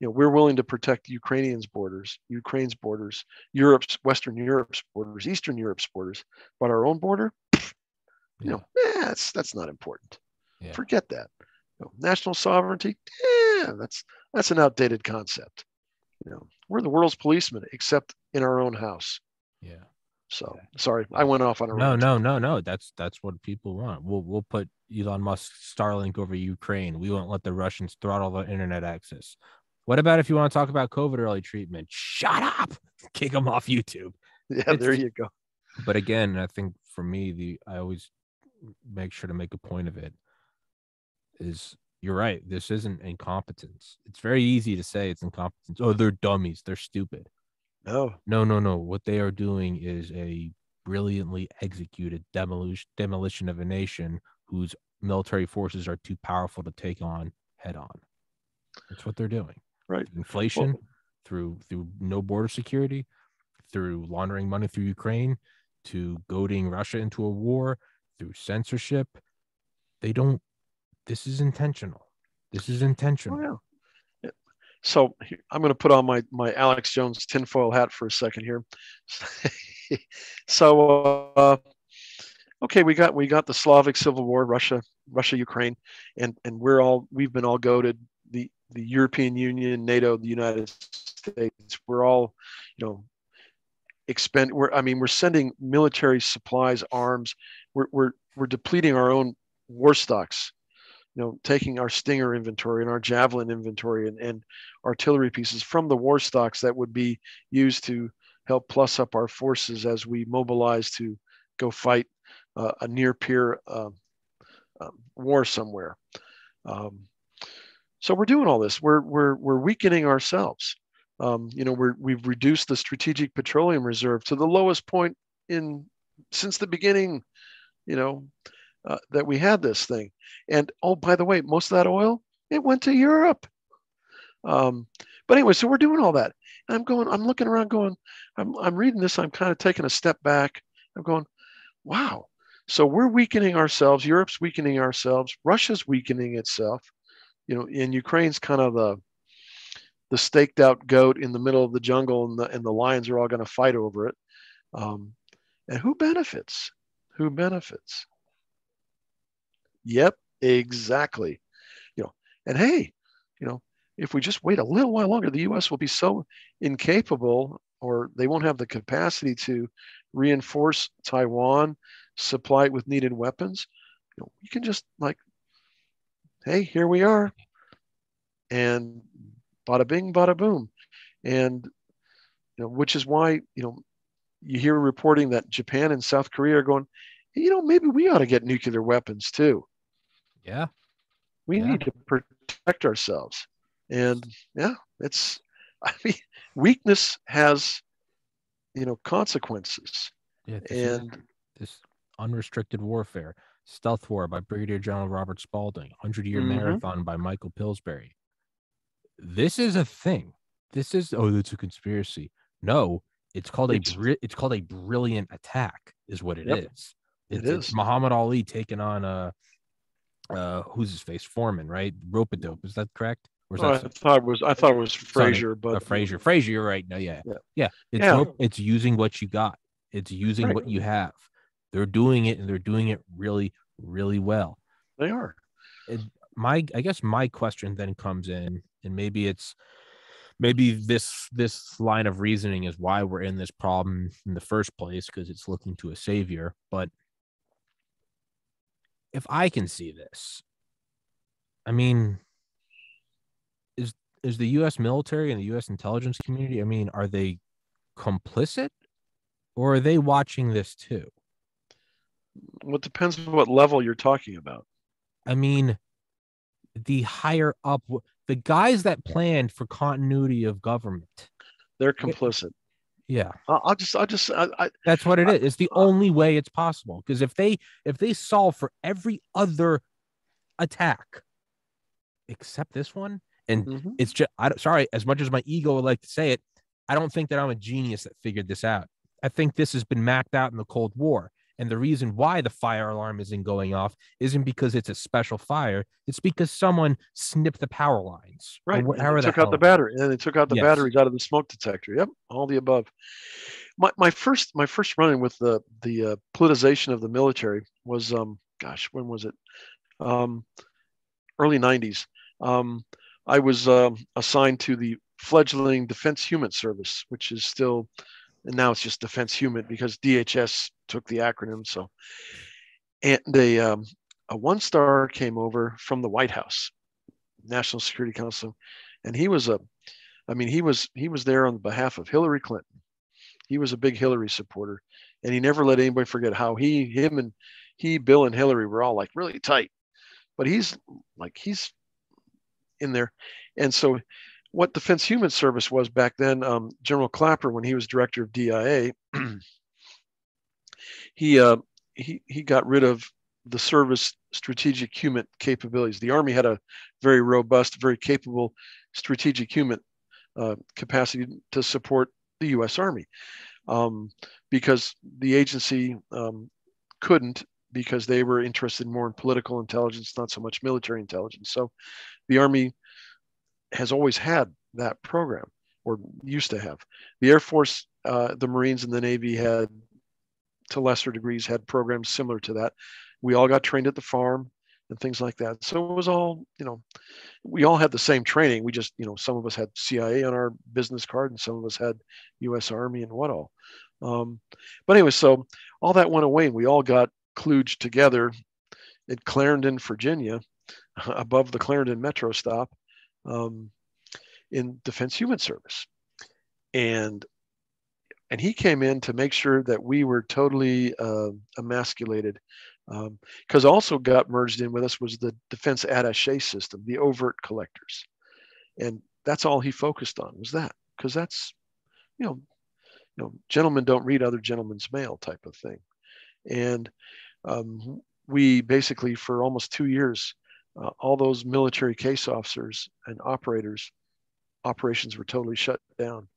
We're willing to protect Ukraine's borders, Western Europe's borders, Eastern Europe's borders, but our own border, that's not important. Yeah. Forget that. National sovereignty, that's an outdated concept. We're the world's policemen, except in our own house. Yeah. So sorry, I went off on a rant. No. That's what people want. We'll put Elon Musk's Starlink over Ukraine. We won't let the Russians throttle the internet access. What about if you want to talk about COVID early treatment? Shut up. Kick them off YouTube. Yeah, there you go. But again, I think for me, I always make sure to make a point of it is, you're right. This isn't incompetence. It's very easy to say it's incompetence. Oh, they're dummies. They're stupid. No. What they are doing is a brilliantly executed demolition of a nation whose military forces are too powerful to take on head on. That's what they're doing. Right. Inflation, through no border security, through laundering money through Ukraine, to goading Russia into a war, through censorship. This is intentional. Oh, yeah. So I'm going to put on my Alex Jones tinfoil hat for a second here. So, okay, we got the Slavic Civil War, Russia, Ukraine, and we've been all goaded. The European Union, NATO, the United States, we're all, we're sending military supplies, arms. We're depleting our own war stocks. Taking our Stinger inventory and our Javelin inventory and artillery pieces from the war stocks that would be used to help plus up our forces as we mobilize to go fight a near peer war somewhere. So we're doing all this. We're weakening ourselves. We've reduced the strategic petroleum reserve to the lowest point in since the beginning. That we had this thing. And oh, by the way, most of that oil, it went to Europe. But anyway, so we're doing all that. And I'm looking around going, I'm reading this. I'm kind of taking a step back. I'm going, wow. So we're weakening ourselves. Europe's weakening ourselves. Russia's weakening itself. And Ukraine's kind of the staked out goat in the middle of the jungle, and the lions are all going to fight over it. And who benefits? Who benefits? Yep, exactly. And hey, if we just wait a little while longer, the U.S. will be so incapable, or they won't have the capacity to reinforce Taiwan, supply it with needed weapons. You can just hey, here we are, and bada bing, bada boom, and which is why you hear reporting that Japan and South Korea are going, maybe we ought to get nuclear weapons too. Yeah, we need to protect ourselves. And weakness has, consequences. Yeah, this unrestricted warfare, Stealth War by Brigadier General Robert Spalding, 100-Year Marathon by Michael Pillsbury. This is a thing. It's a conspiracy. No, it's called a brilliant attack, is what it is. It's Muhammad Ali taking on who's his face, Foreman, right? Rope-a-dope, is that correct? Or is that I thought it was Frazier, but Frazier, you're right. No, yeah. It's using what you got. It's using what you have. They're doing it, and they're doing it really, really well. They are. I guess my question then comes in, and maybe this line of reasoning is why we're in this problem in the first place, because it's looking to a savior. But if I can see this, I mean, is the U.S. military and the U.S. intelligence community, are they complicit, or are they watching this too? Well, it depends on what level you're talking about. The higher up, the guys that planned for continuity of government, they're complicit. Yeah. That's what it is. It's the only way it's possible. Because if they solve for every other attack except this one, and it's just, sorry, as much as my ego would like to say it, I don't think that I'm a genius that figured this out. I think this has been mapped out in the Cold War. And the reason why the fire alarm isn't going off isn't because it's a special fire. It's because someone snipped the power lines. Right. They took out the battery, and they took out the batteries out of the smoke detector. Yep. All the above. My first run-in with the politicization of the military was, when was it? Early 90s. I was assigned to the fledgling Defense Human Service, which is still, and now it's just Defense Human because DHS took the acronym. So, and a one-star came over from the White House, National Security Council, and he was there on behalf of Hillary Clinton. He was a big Hillary supporter, and he never let anybody forget how Bill and Hillary were all really tight. But he's in there. And so what Defense Human Service was back then, General Clapper, when he was director of DIA, he got rid of the service strategic human capabilities. The Army had a very robust, very capable strategic human capacity to support the U.S. Army, because the agency couldn't, because they were interested more in political intelligence, not so much military intelligence. So the Army has always had that program, or used to have. The Air Force, the Marines, and the Navy had, to lesser degrees, had programs similar to that. We all got trained at the farm and things like that. So it was all, we all had the same training. We just, some of us had CIA on our business card, and some of us had U.S. Army and what all. But anyway, so all that went away, and we all got kludged together at Clarendon, Virginia, above the Clarendon Metro stop, in Defense Human Service. And he came in to make sure that we were totally emasculated Because also got merged in with us was the defense attaché system, the overt collectors. And that's all he focused on was that, because that's, gentlemen don't read other gentlemen's mail type of thing. And we basically, for almost 2 years, all those military case officers and operations were totally shut down.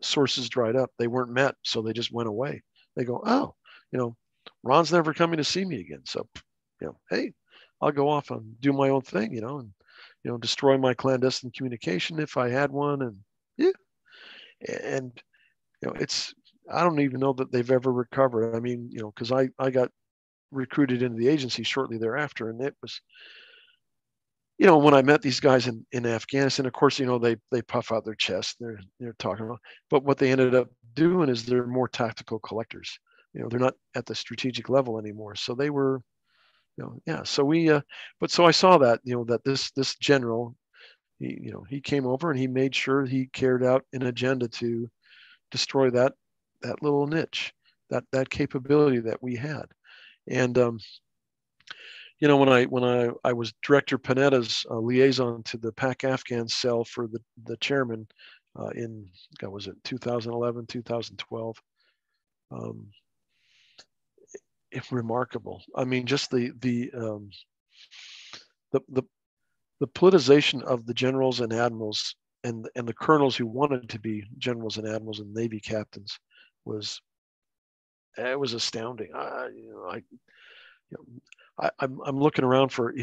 Sources dried up. They weren't met, so they just went away. They go, oh, Ron's never coming to see me again. So, hey, I'll go off and do my own thing, and destroy my clandestine communication if I had one. And yeah, and I don't even know that they've ever recovered. I mean, because I got recruited into the agency shortly thereafter, and it was, when I met these guys in Afghanistan, of course, they puff out their chest. They're talking about, but what they ended up doing is they're more tactical collectors. They're not at the strategic level anymore. So they were, yeah. So we, so I saw that, that this general, he came over and he made sure he carried out an agenda to destroy that little niche, that capability that we had. And when I was Director Panetta's liaison to the Pak-Afghan cell for the chairman in, what was it, 2011, 2012. It's remarkable. I mean, just the politicization of the generals and admirals and the colonels who wanted to be generals and admirals and Navy captains was astounding. I'm looking around for,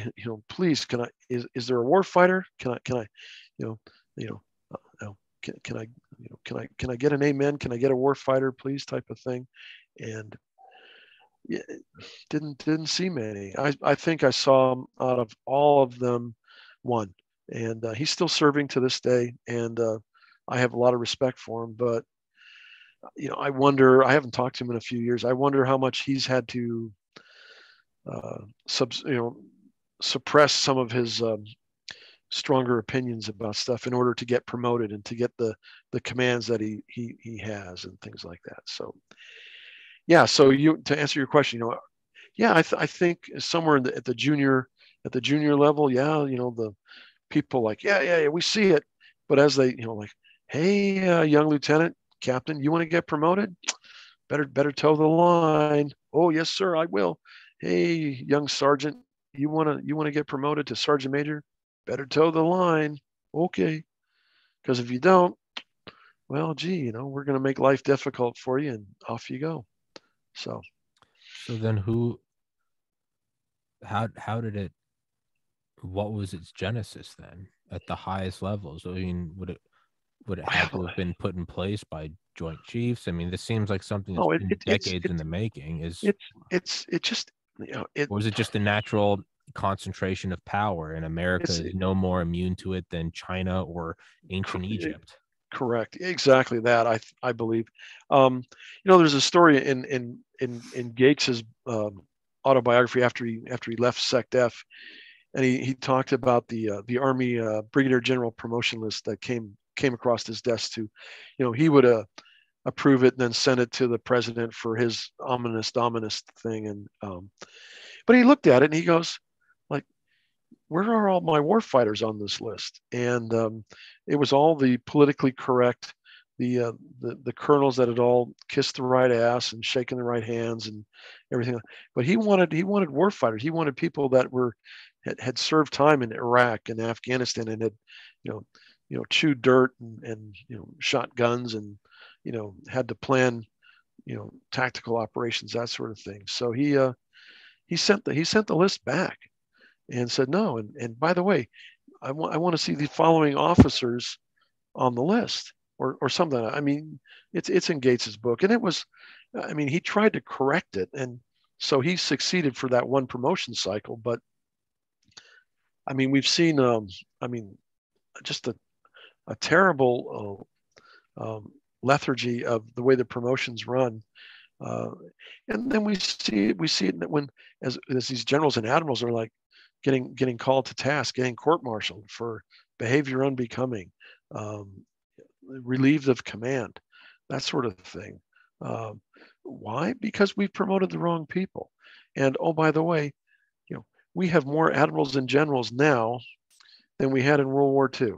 please, can I, is there a war fighter? Can I, can I get an amen? Can I get a war fighter, please, type of thing? And yeah, didn't see many. I think I saw out of all of them one, and he's still serving to this day, and I have a lot of respect for him. But I wonder. I haven't talked to him in a few years. I wonder how much he's had to suppress some of his stronger opinions about stuff in order to get promoted and to get the commands that he has and things like that. So yeah, so to answer your question, yeah, I think somewhere at the junior level, yeah, the people like, yeah, we see it, but as they, like, hey, young lieutenant, captain, you want to get promoted? Better toe the line. Oh yes, sir, I will. Hey, young sergeant, you want to get promoted to sergeant major? Better toe the line. Okay, because if you don't, well, gee, we're going to make life difficult for you, and off you go. So then how did it, what was its genesis then at the highest levels? I mean, would it have to have been put in place by Joint Chiefs? I mean, this seems like something that's been decades in the making. It's just, or is it just the natural concentration of power, and America is no more immune to it than China or ancient Egypt? Correct. Exactly that. I believe. There's a story in Gates's autobiography after he left SecDef, and he talked about the Army Brigadier General promotion list that came across his desk to, he would approve it and then send it to the president for his ominous thing. And but he looked at it and he goes, like, where are all my war fighters on this list? And it was all the politically correct, the colonels that had all kissed the right ass and shaken the right hands and everything. But he wanted war fighters. He wanted people that had served time in Iraq and Afghanistan and had, chewed dirt and shot guns and, had to plan, tactical operations, that sort of thing. So he sent the list back and said no. And by the way, I want to see the following officers on the list or something. I mean, it's in Gates's book, and it was, I mean, he tried to correct it, and so he succeeded for that one promotion cycle. But I mean, we've seen, just a terrible lethargy of the way the promotions run. And then we see it when as these generals and admirals are like getting called to task, getting court-martialed for behavior unbecoming, relieved of command, that sort of thing. Why? Because we've promoted the wrong people. And oh, by the way, we have more admirals and generals now than we had in World War II.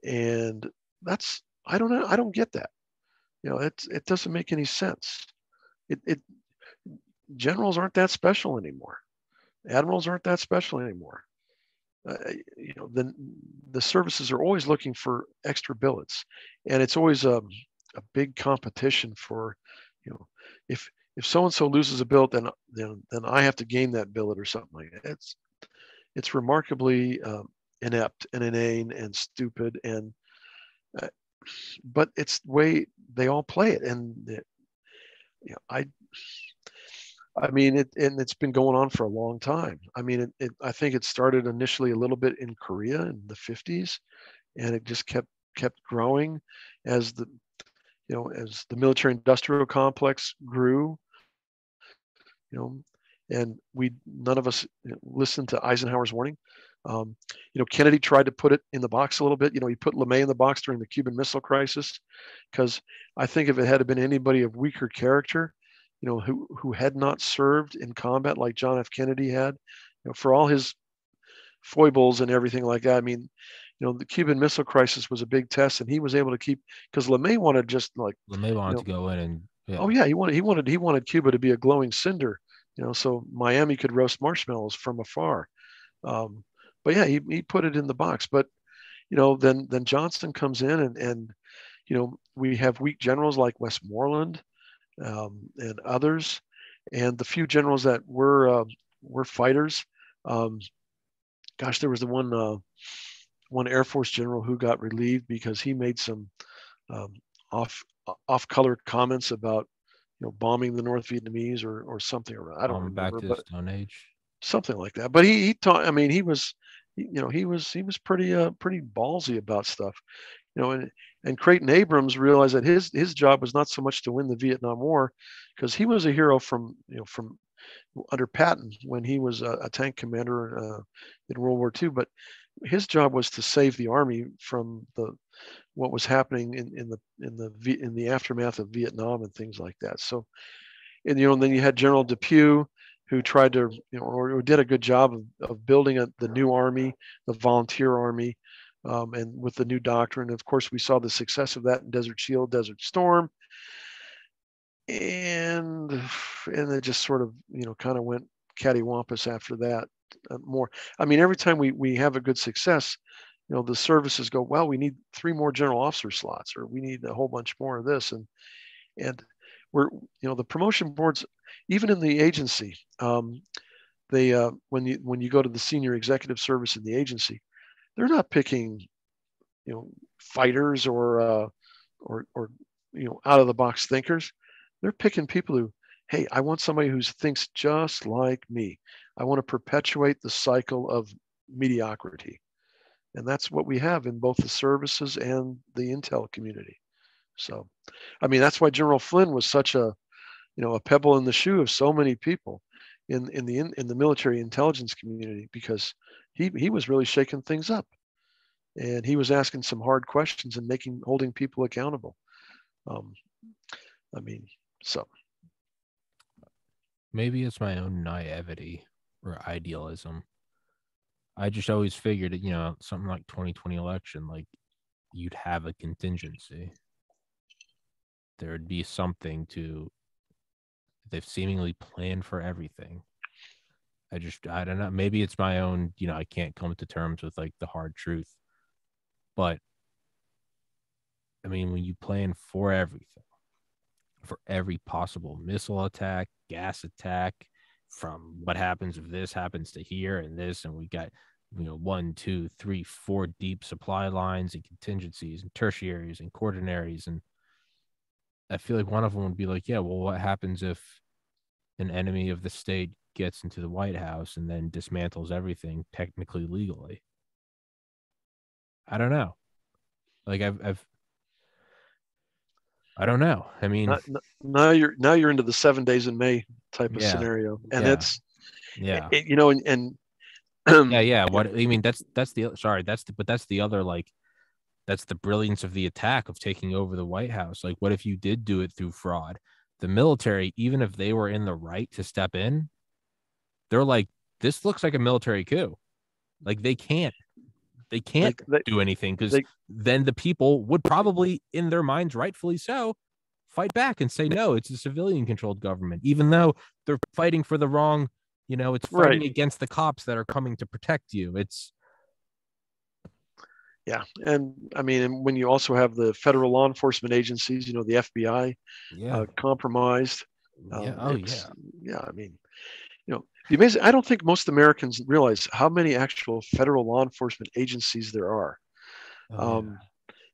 And that's, I don't know, I don't get that. It doesn't make any sense. It generals aren't that special anymore. Admirals aren't that special anymore. The services are always looking for extra billets, and it's always a big competition for, if so and so loses a billet, then I have to gain that billet or something like that. It's remarkably inept and inane and stupid, and but it's the way they all play it, and I mean, it's been going on for a long time. I mean, I think it started initially a little bit in Korea in the 50s, and it just kept growing as the military industrial complex grew, and none of us listened to Eisenhower's warning. Kennedy tried to put it in the box a little bit. He put LeMay in the box during the Cuban Missile Crisis, because I think if it had been anybody of weaker character, who had not served in combat like John F. Kennedy had, for all his foibles and everything like that. I mean, the Cuban Missile Crisis was a big test, and he was able to keep, because LeMay wanted just like LeMay wanted to go in and oh yeah, he wanted Cuba to be a glowing cinder, so Miami could roast marshmallows from afar. But yeah, he put it in the box. But then Johnson comes in, and we have weak generals like Westmoreland, and others, and the few generals that were fighters. Gosh, there was the one Air Force general who got relieved because he made some off-color comments about bombing the North Vietnamese or something. I don't remember. Back to the Stone Age, something like that. But he taught. I mean, he was pretty ballsy about stuff. And Creighton Abrams realized that his job was not so much to win the Vietnam War, because he was a hero from under Patton when he was a tank commander in World War II, but his job was to save the Army from what was happening in the aftermath of Vietnam and things like that. So, and then you had General Depew, who tried to or did a good job of building the new army, the volunteer army. And with the new doctrine, of course, we saw the success of that in Desert Shield, Desert Storm, and it just sort of kind of went cattywampus after that. More, I mean, every time we have a good success, the services go, well, we need 3 more general officer slots, or we need a whole bunch more of this, and we're the promotion boards, even in the agency, they when you go to the senior executive service in the agency, they're not picking, fighters or out of the box thinkers. They're picking people who, hey, I want somebody who thinks just like me. I want to perpetuate the cycle of mediocrity, and that's what we have in both the services and the intel community. So, I mean, that's why General Flynn was such a pebble in the shoe of so many people in the military intelligence community, because he was really shaking things up, and he was asking some hard questions and holding people accountable. I mean, so maybe it's my own naivety or idealism. I just always figured that something like 2020 election, like you'd have a contingency. There'd be something to. They've seemingly planned for everything. I don't know. Maybe it's my own, I can't come to terms with like the hard truth. But I mean, when you plan for everything, for every possible missile attack, gas attack, from what happens if this happens to here and this, and we got 1, 2, 3, 4 deep supply lines and contingencies and tertiaries and quaternary, and I feel like one of them would be like, yeah, well, what happens if an enemy of the state gets into the White House and then dismantles everything technically legally? I don't know. Like I don't know. I mean, now you're into the 7 days in May type of scenario, and it's and yeah. What I mean, that's the other, like, that's the brilliance of the attack of taking over the White House. Like, what if you did do it through fraud? The military, even if they were in the right to step in, they're like, this looks like a military coup. Like they can't do anything, because then the people would probably, in their minds, rightfully so, fight back and say, no, it's a civilian controlled government, even though they're fighting for the wrong, it's fighting against the cops that are coming to protect you. It's. Yeah. And I mean, when you also have the federal law enforcement agencies, the FBI compromised. Yeah. I mean, the amazing, I don't think most Americans realize how many actual federal law enforcement agencies there are.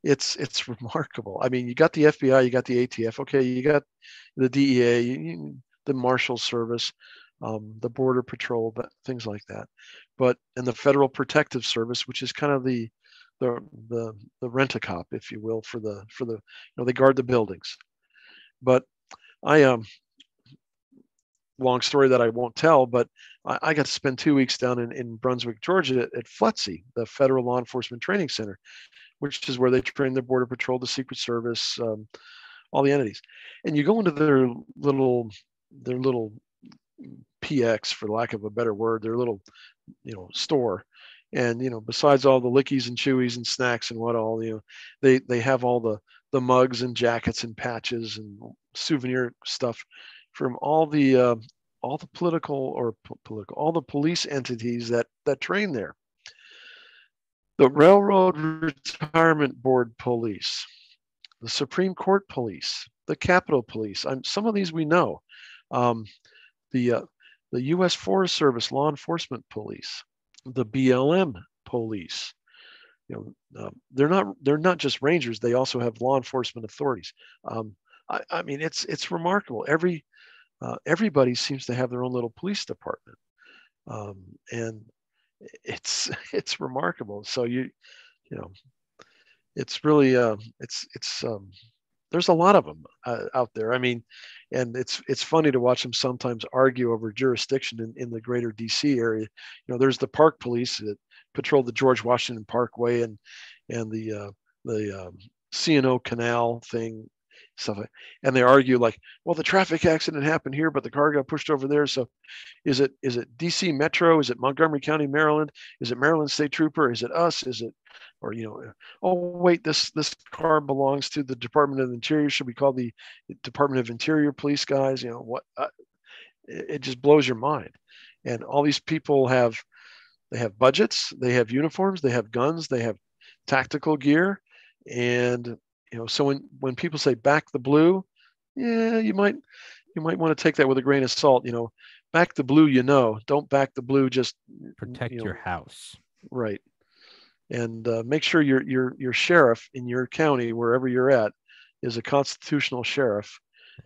It's remarkable. I mean, you got the FBI, you got the ATF, okay, you got the DEA, the Marshal Service, the Border Patrol, but things like that. And the Federal Protective Service, which is kind of the rent-a-cop, if you will, for the they guard the buildings. But long story that I won't tell, but I got to spend 2 weeks down in Brunswick, Georgia at FLETC, the Federal Law Enforcement Training Center, which is where they train the Border Patrol, the Secret Service, all the entities. And you go into their little PX, for lack of a better word, their little, store. And, besides all the lickies and chewies and snacks and what all, they have all the mugs and jackets and patches and souvenir stuff from all the police entities that train there. The Railroad Retirement Board Police, the Supreme Court Police, the Capitol Police. Some of these we know. The U.S. Forest Service Law Enforcement Police, the BLM Police. They're not just rangers. They also have law enforcement authorities. I mean, it's remarkable. Everybody seems to have their own little police department, and it's remarkable. So it's really there's a lot of them out there. I mean, and it's funny to watch them sometimes argue over jurisdiction in the greater DC area. There's the park police that patrol the George Washington Parkway and the C&O Canal thing, stuff like, and they argue like, well, the traffic accident happened here, but the car got pushed over there. So is it DC Metro? Is it Montgomery County, Maryland? Is it Maryland State Trooper? Is it us? Is it, or, oh, wait, this car belongs to the Department of Interior. Should we call the Department of Interior police guys? It just blows your mind. And all these people have budgets, they have uniforms, they have guns, they have tactical gear. And so when people say back the blue, yeah, you might want to take that with a grain of salt. Back the blue, don't back the blue, just protect your house. Right. And make sure your sheriff in your county, wherever you're at, is a constitutional sheriff.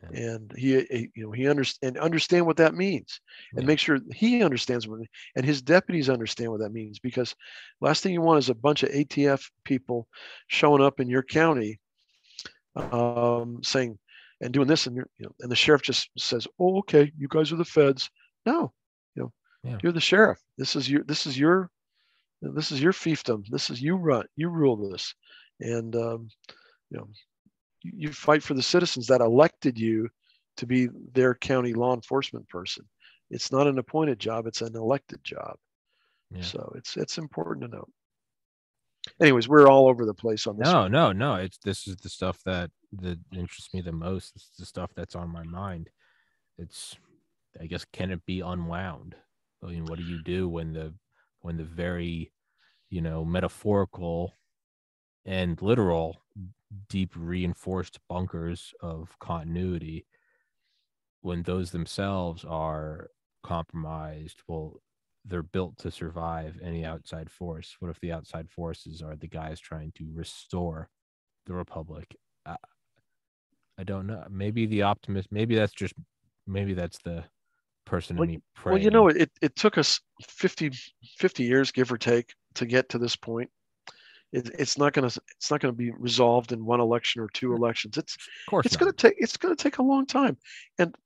Yeah. And he understand what that means, and make sure he understands and his deputies understand what that means, because last thing you want is a bunch of ATF people showing up in your county saying and doing this, and and the sheriff just says, oh, okay, you guys are the feds. No, you're the sheriff. This is your fiefdom. This is you rule this. And you fight for the citizens that elected you to be their county law enforcement person. It's not an appointed job, it's an elected job. Yeah. So it's important to know. Anyways, we're all over the place on this. No. This is the stuff that interests me the most. It's the stuff that's on my mind. It's, I guess, can it be unwound? I mean, what do you do when the very, metaphorical and literal deep reinforced bunkers of continuity, when those themselves are compromised, well, they're built to survive any outside force. What if the outside forces are the guys trying to restore the republic? I don't know. Maybe the optimist, maybe that's the person in me praying. Well, it took us 50 years, give or take, to get to this point. It's not going to be resolved in one election or two elections. It's going to take a long time. And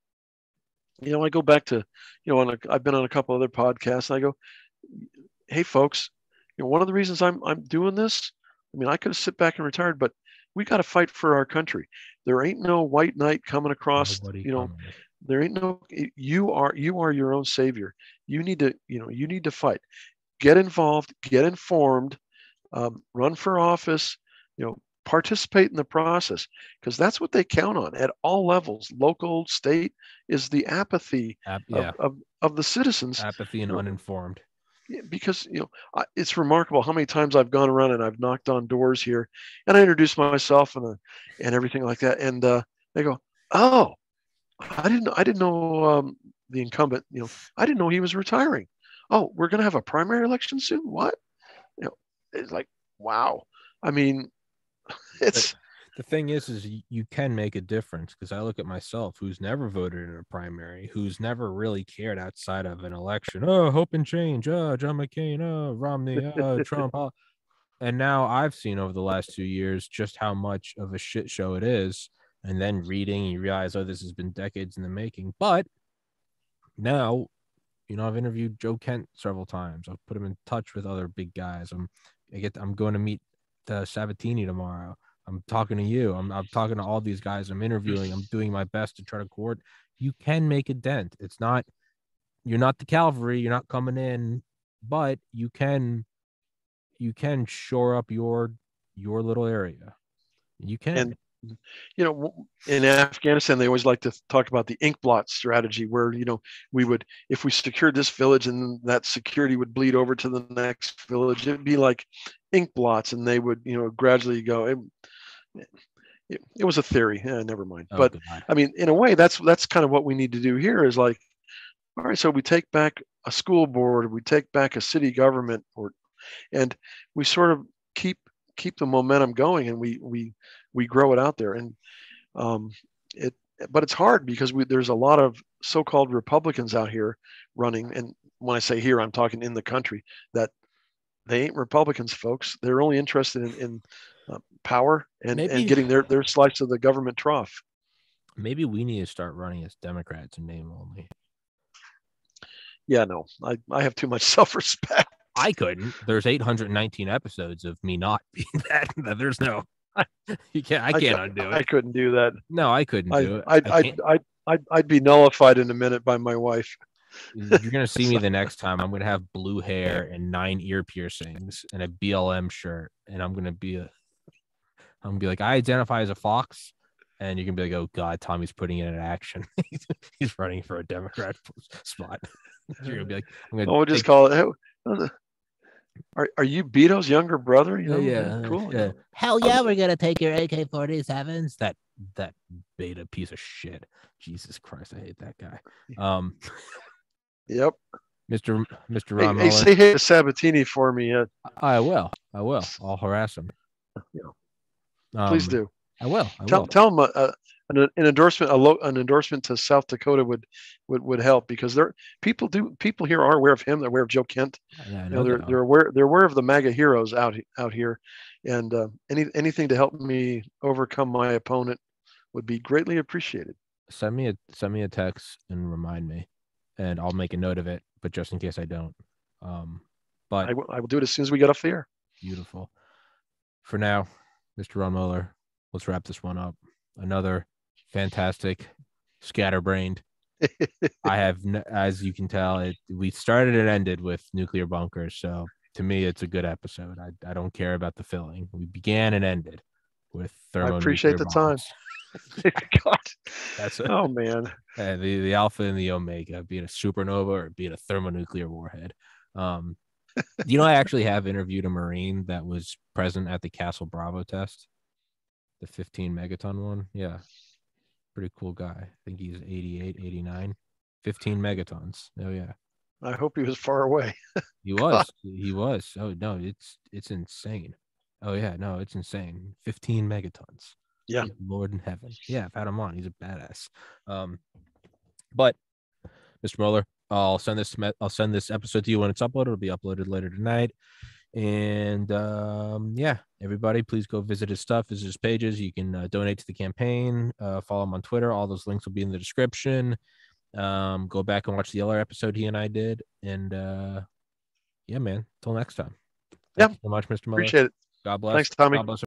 I go back to I've been on a couple other podcasts, and I go, hey folks, one of the reasons I'm doing this, I mean, I could have sit back and retired, but we got to fight for our country. There ain't no white knight coming across There ain't no, you are your own savior. You need to, you need to fight, get involved, get informed, run for office, participate in the process, because that's what they count on at all levels, local, state, is the apathy Yeah. of the citizens. Apathy and uninformed. Because it's remarkable how many times I've gone around and I've knocked on doors here, and I introduce myself and everything like that, and they go, "Oh, I didn't know the incumbent. I didn't know he was retiring. Oh, we're going to have a primary election soon. What? It's like, wow. I mean, it's the thing is you can make a difference, because I look at myself, who's never voted in a primary, who's never really cared outside of an election. Oh, hope and change. Oh, John McCain. Oh, Romney. Oh, Trump. Oh. And now I've seen over the last 2 years just how much of a shit show it is. And then reading, you realize, oh, this has been decades in the making. But now, I've interviewed Joe Kent several times. I've put him in touch with other big guys. I'm going to meet Sabatini tomorrow. I'm talking to you. I'm talking to all these guys. I'm interviewing. I'm doing my best to try to coordinate. You can make a dent. You're not the cavalry. You're not coming in, but you can shore up your little area. You can. And in Afghanistan, they always like to talk about the ink blot strategy, where we would, if we secured this village and that security would bleed over to the next village, it'd be like ink blots, and they would gradually go. It was a theory. Never mind. Oh, but God. I mean, in a way, that's kind of what we need to do here. Is like, all right, so we take back a school board, we take back a city government, and we sort of keep the momentum going, and we grow it out there. And but it's hard, because there's a lot of so-called Republicans out here running. And when I say here, I'm talking in the country, that they ain't Republicans, folks. They're only interested in power and getting their slice of the government trough. Maybe we need to start running as Democrats in name only. Yeah, no, I have too much self-respect. I couldn't. There's 819 episodes of me not being that. There's no. You can't. I can't undo it. I couldn't do that. No, I couldn't do it. I'd be nullified in a minute by my wife. You're gonna see me the next time. I'm gonna have blue hair and 9 ear piercings and a BLM shirt, and I'm gonna be like, I identify as a fox, and you're gonna be like, oh God, Tommy's putting it in action. He's running for a Democrat spot. You're gonna be like, we'll just call it. Are you Beto's younger brother? Yeah, cool. Yeah. Hell yeah, we're gonna take your AK-47s. That beta piece of shit. Jesus Christ, I hate that guy. Yep. Mr. Ron Moeller. Hey, say hey to Sabatini for me. I will. I'll harass him. Please do. I will. Tell him an endorsement to South Dakota would help, because people here are aware of him. They're aware of Joe Kent. Yeah, they're aware of the MAGA heroes out here, and anything to help me overcome my opponent would be greatly appreciated. Send me a text and remind me, and I'll make a note of it. But just in case I don't, but I will do it as soon as we get off the air. Beautiful. For now, Mr. Ron Moeller, let's wrap this one up. Another fantastic, scatterbrained. I have, as you can tell, we started and ended with nuclear bunkers. So to me, it's a good episode. I don't care about the filling. We began and ended with thermonuclear. I appreciate the time. God. That's it. Oh man. The alpha and the omega, being a supernova or being a thermonuclear warhead. I actually have interviewed a Marine that was present at the Castle Bravo test, the 15 megaton one. Yeah. Pretty cool guy. I think he's 88, 89, 15 megatons. Oh yeah. I hope he was far away. He was. He was. Oh no, it's insane. Oh yeah, no, it's insane. 15 megatons. Yeah. Lord in heaven. Yeah, I've had him on. He's a badass. But Mr. Moeller, I'll send this episode to you when it's uploaded. It'll be uploaded later tonight. And yeah, everybody, please go visit his stuff, visit his pages. You can donate to the campaign, follow him on Twitter. All those links will be in the description. Go back and watch the other episode he and I did. And yeah, man, till next time. Thank you so much, Mr. Moeller. Appreciate it. God bless. Thanks, Tommy. God bless.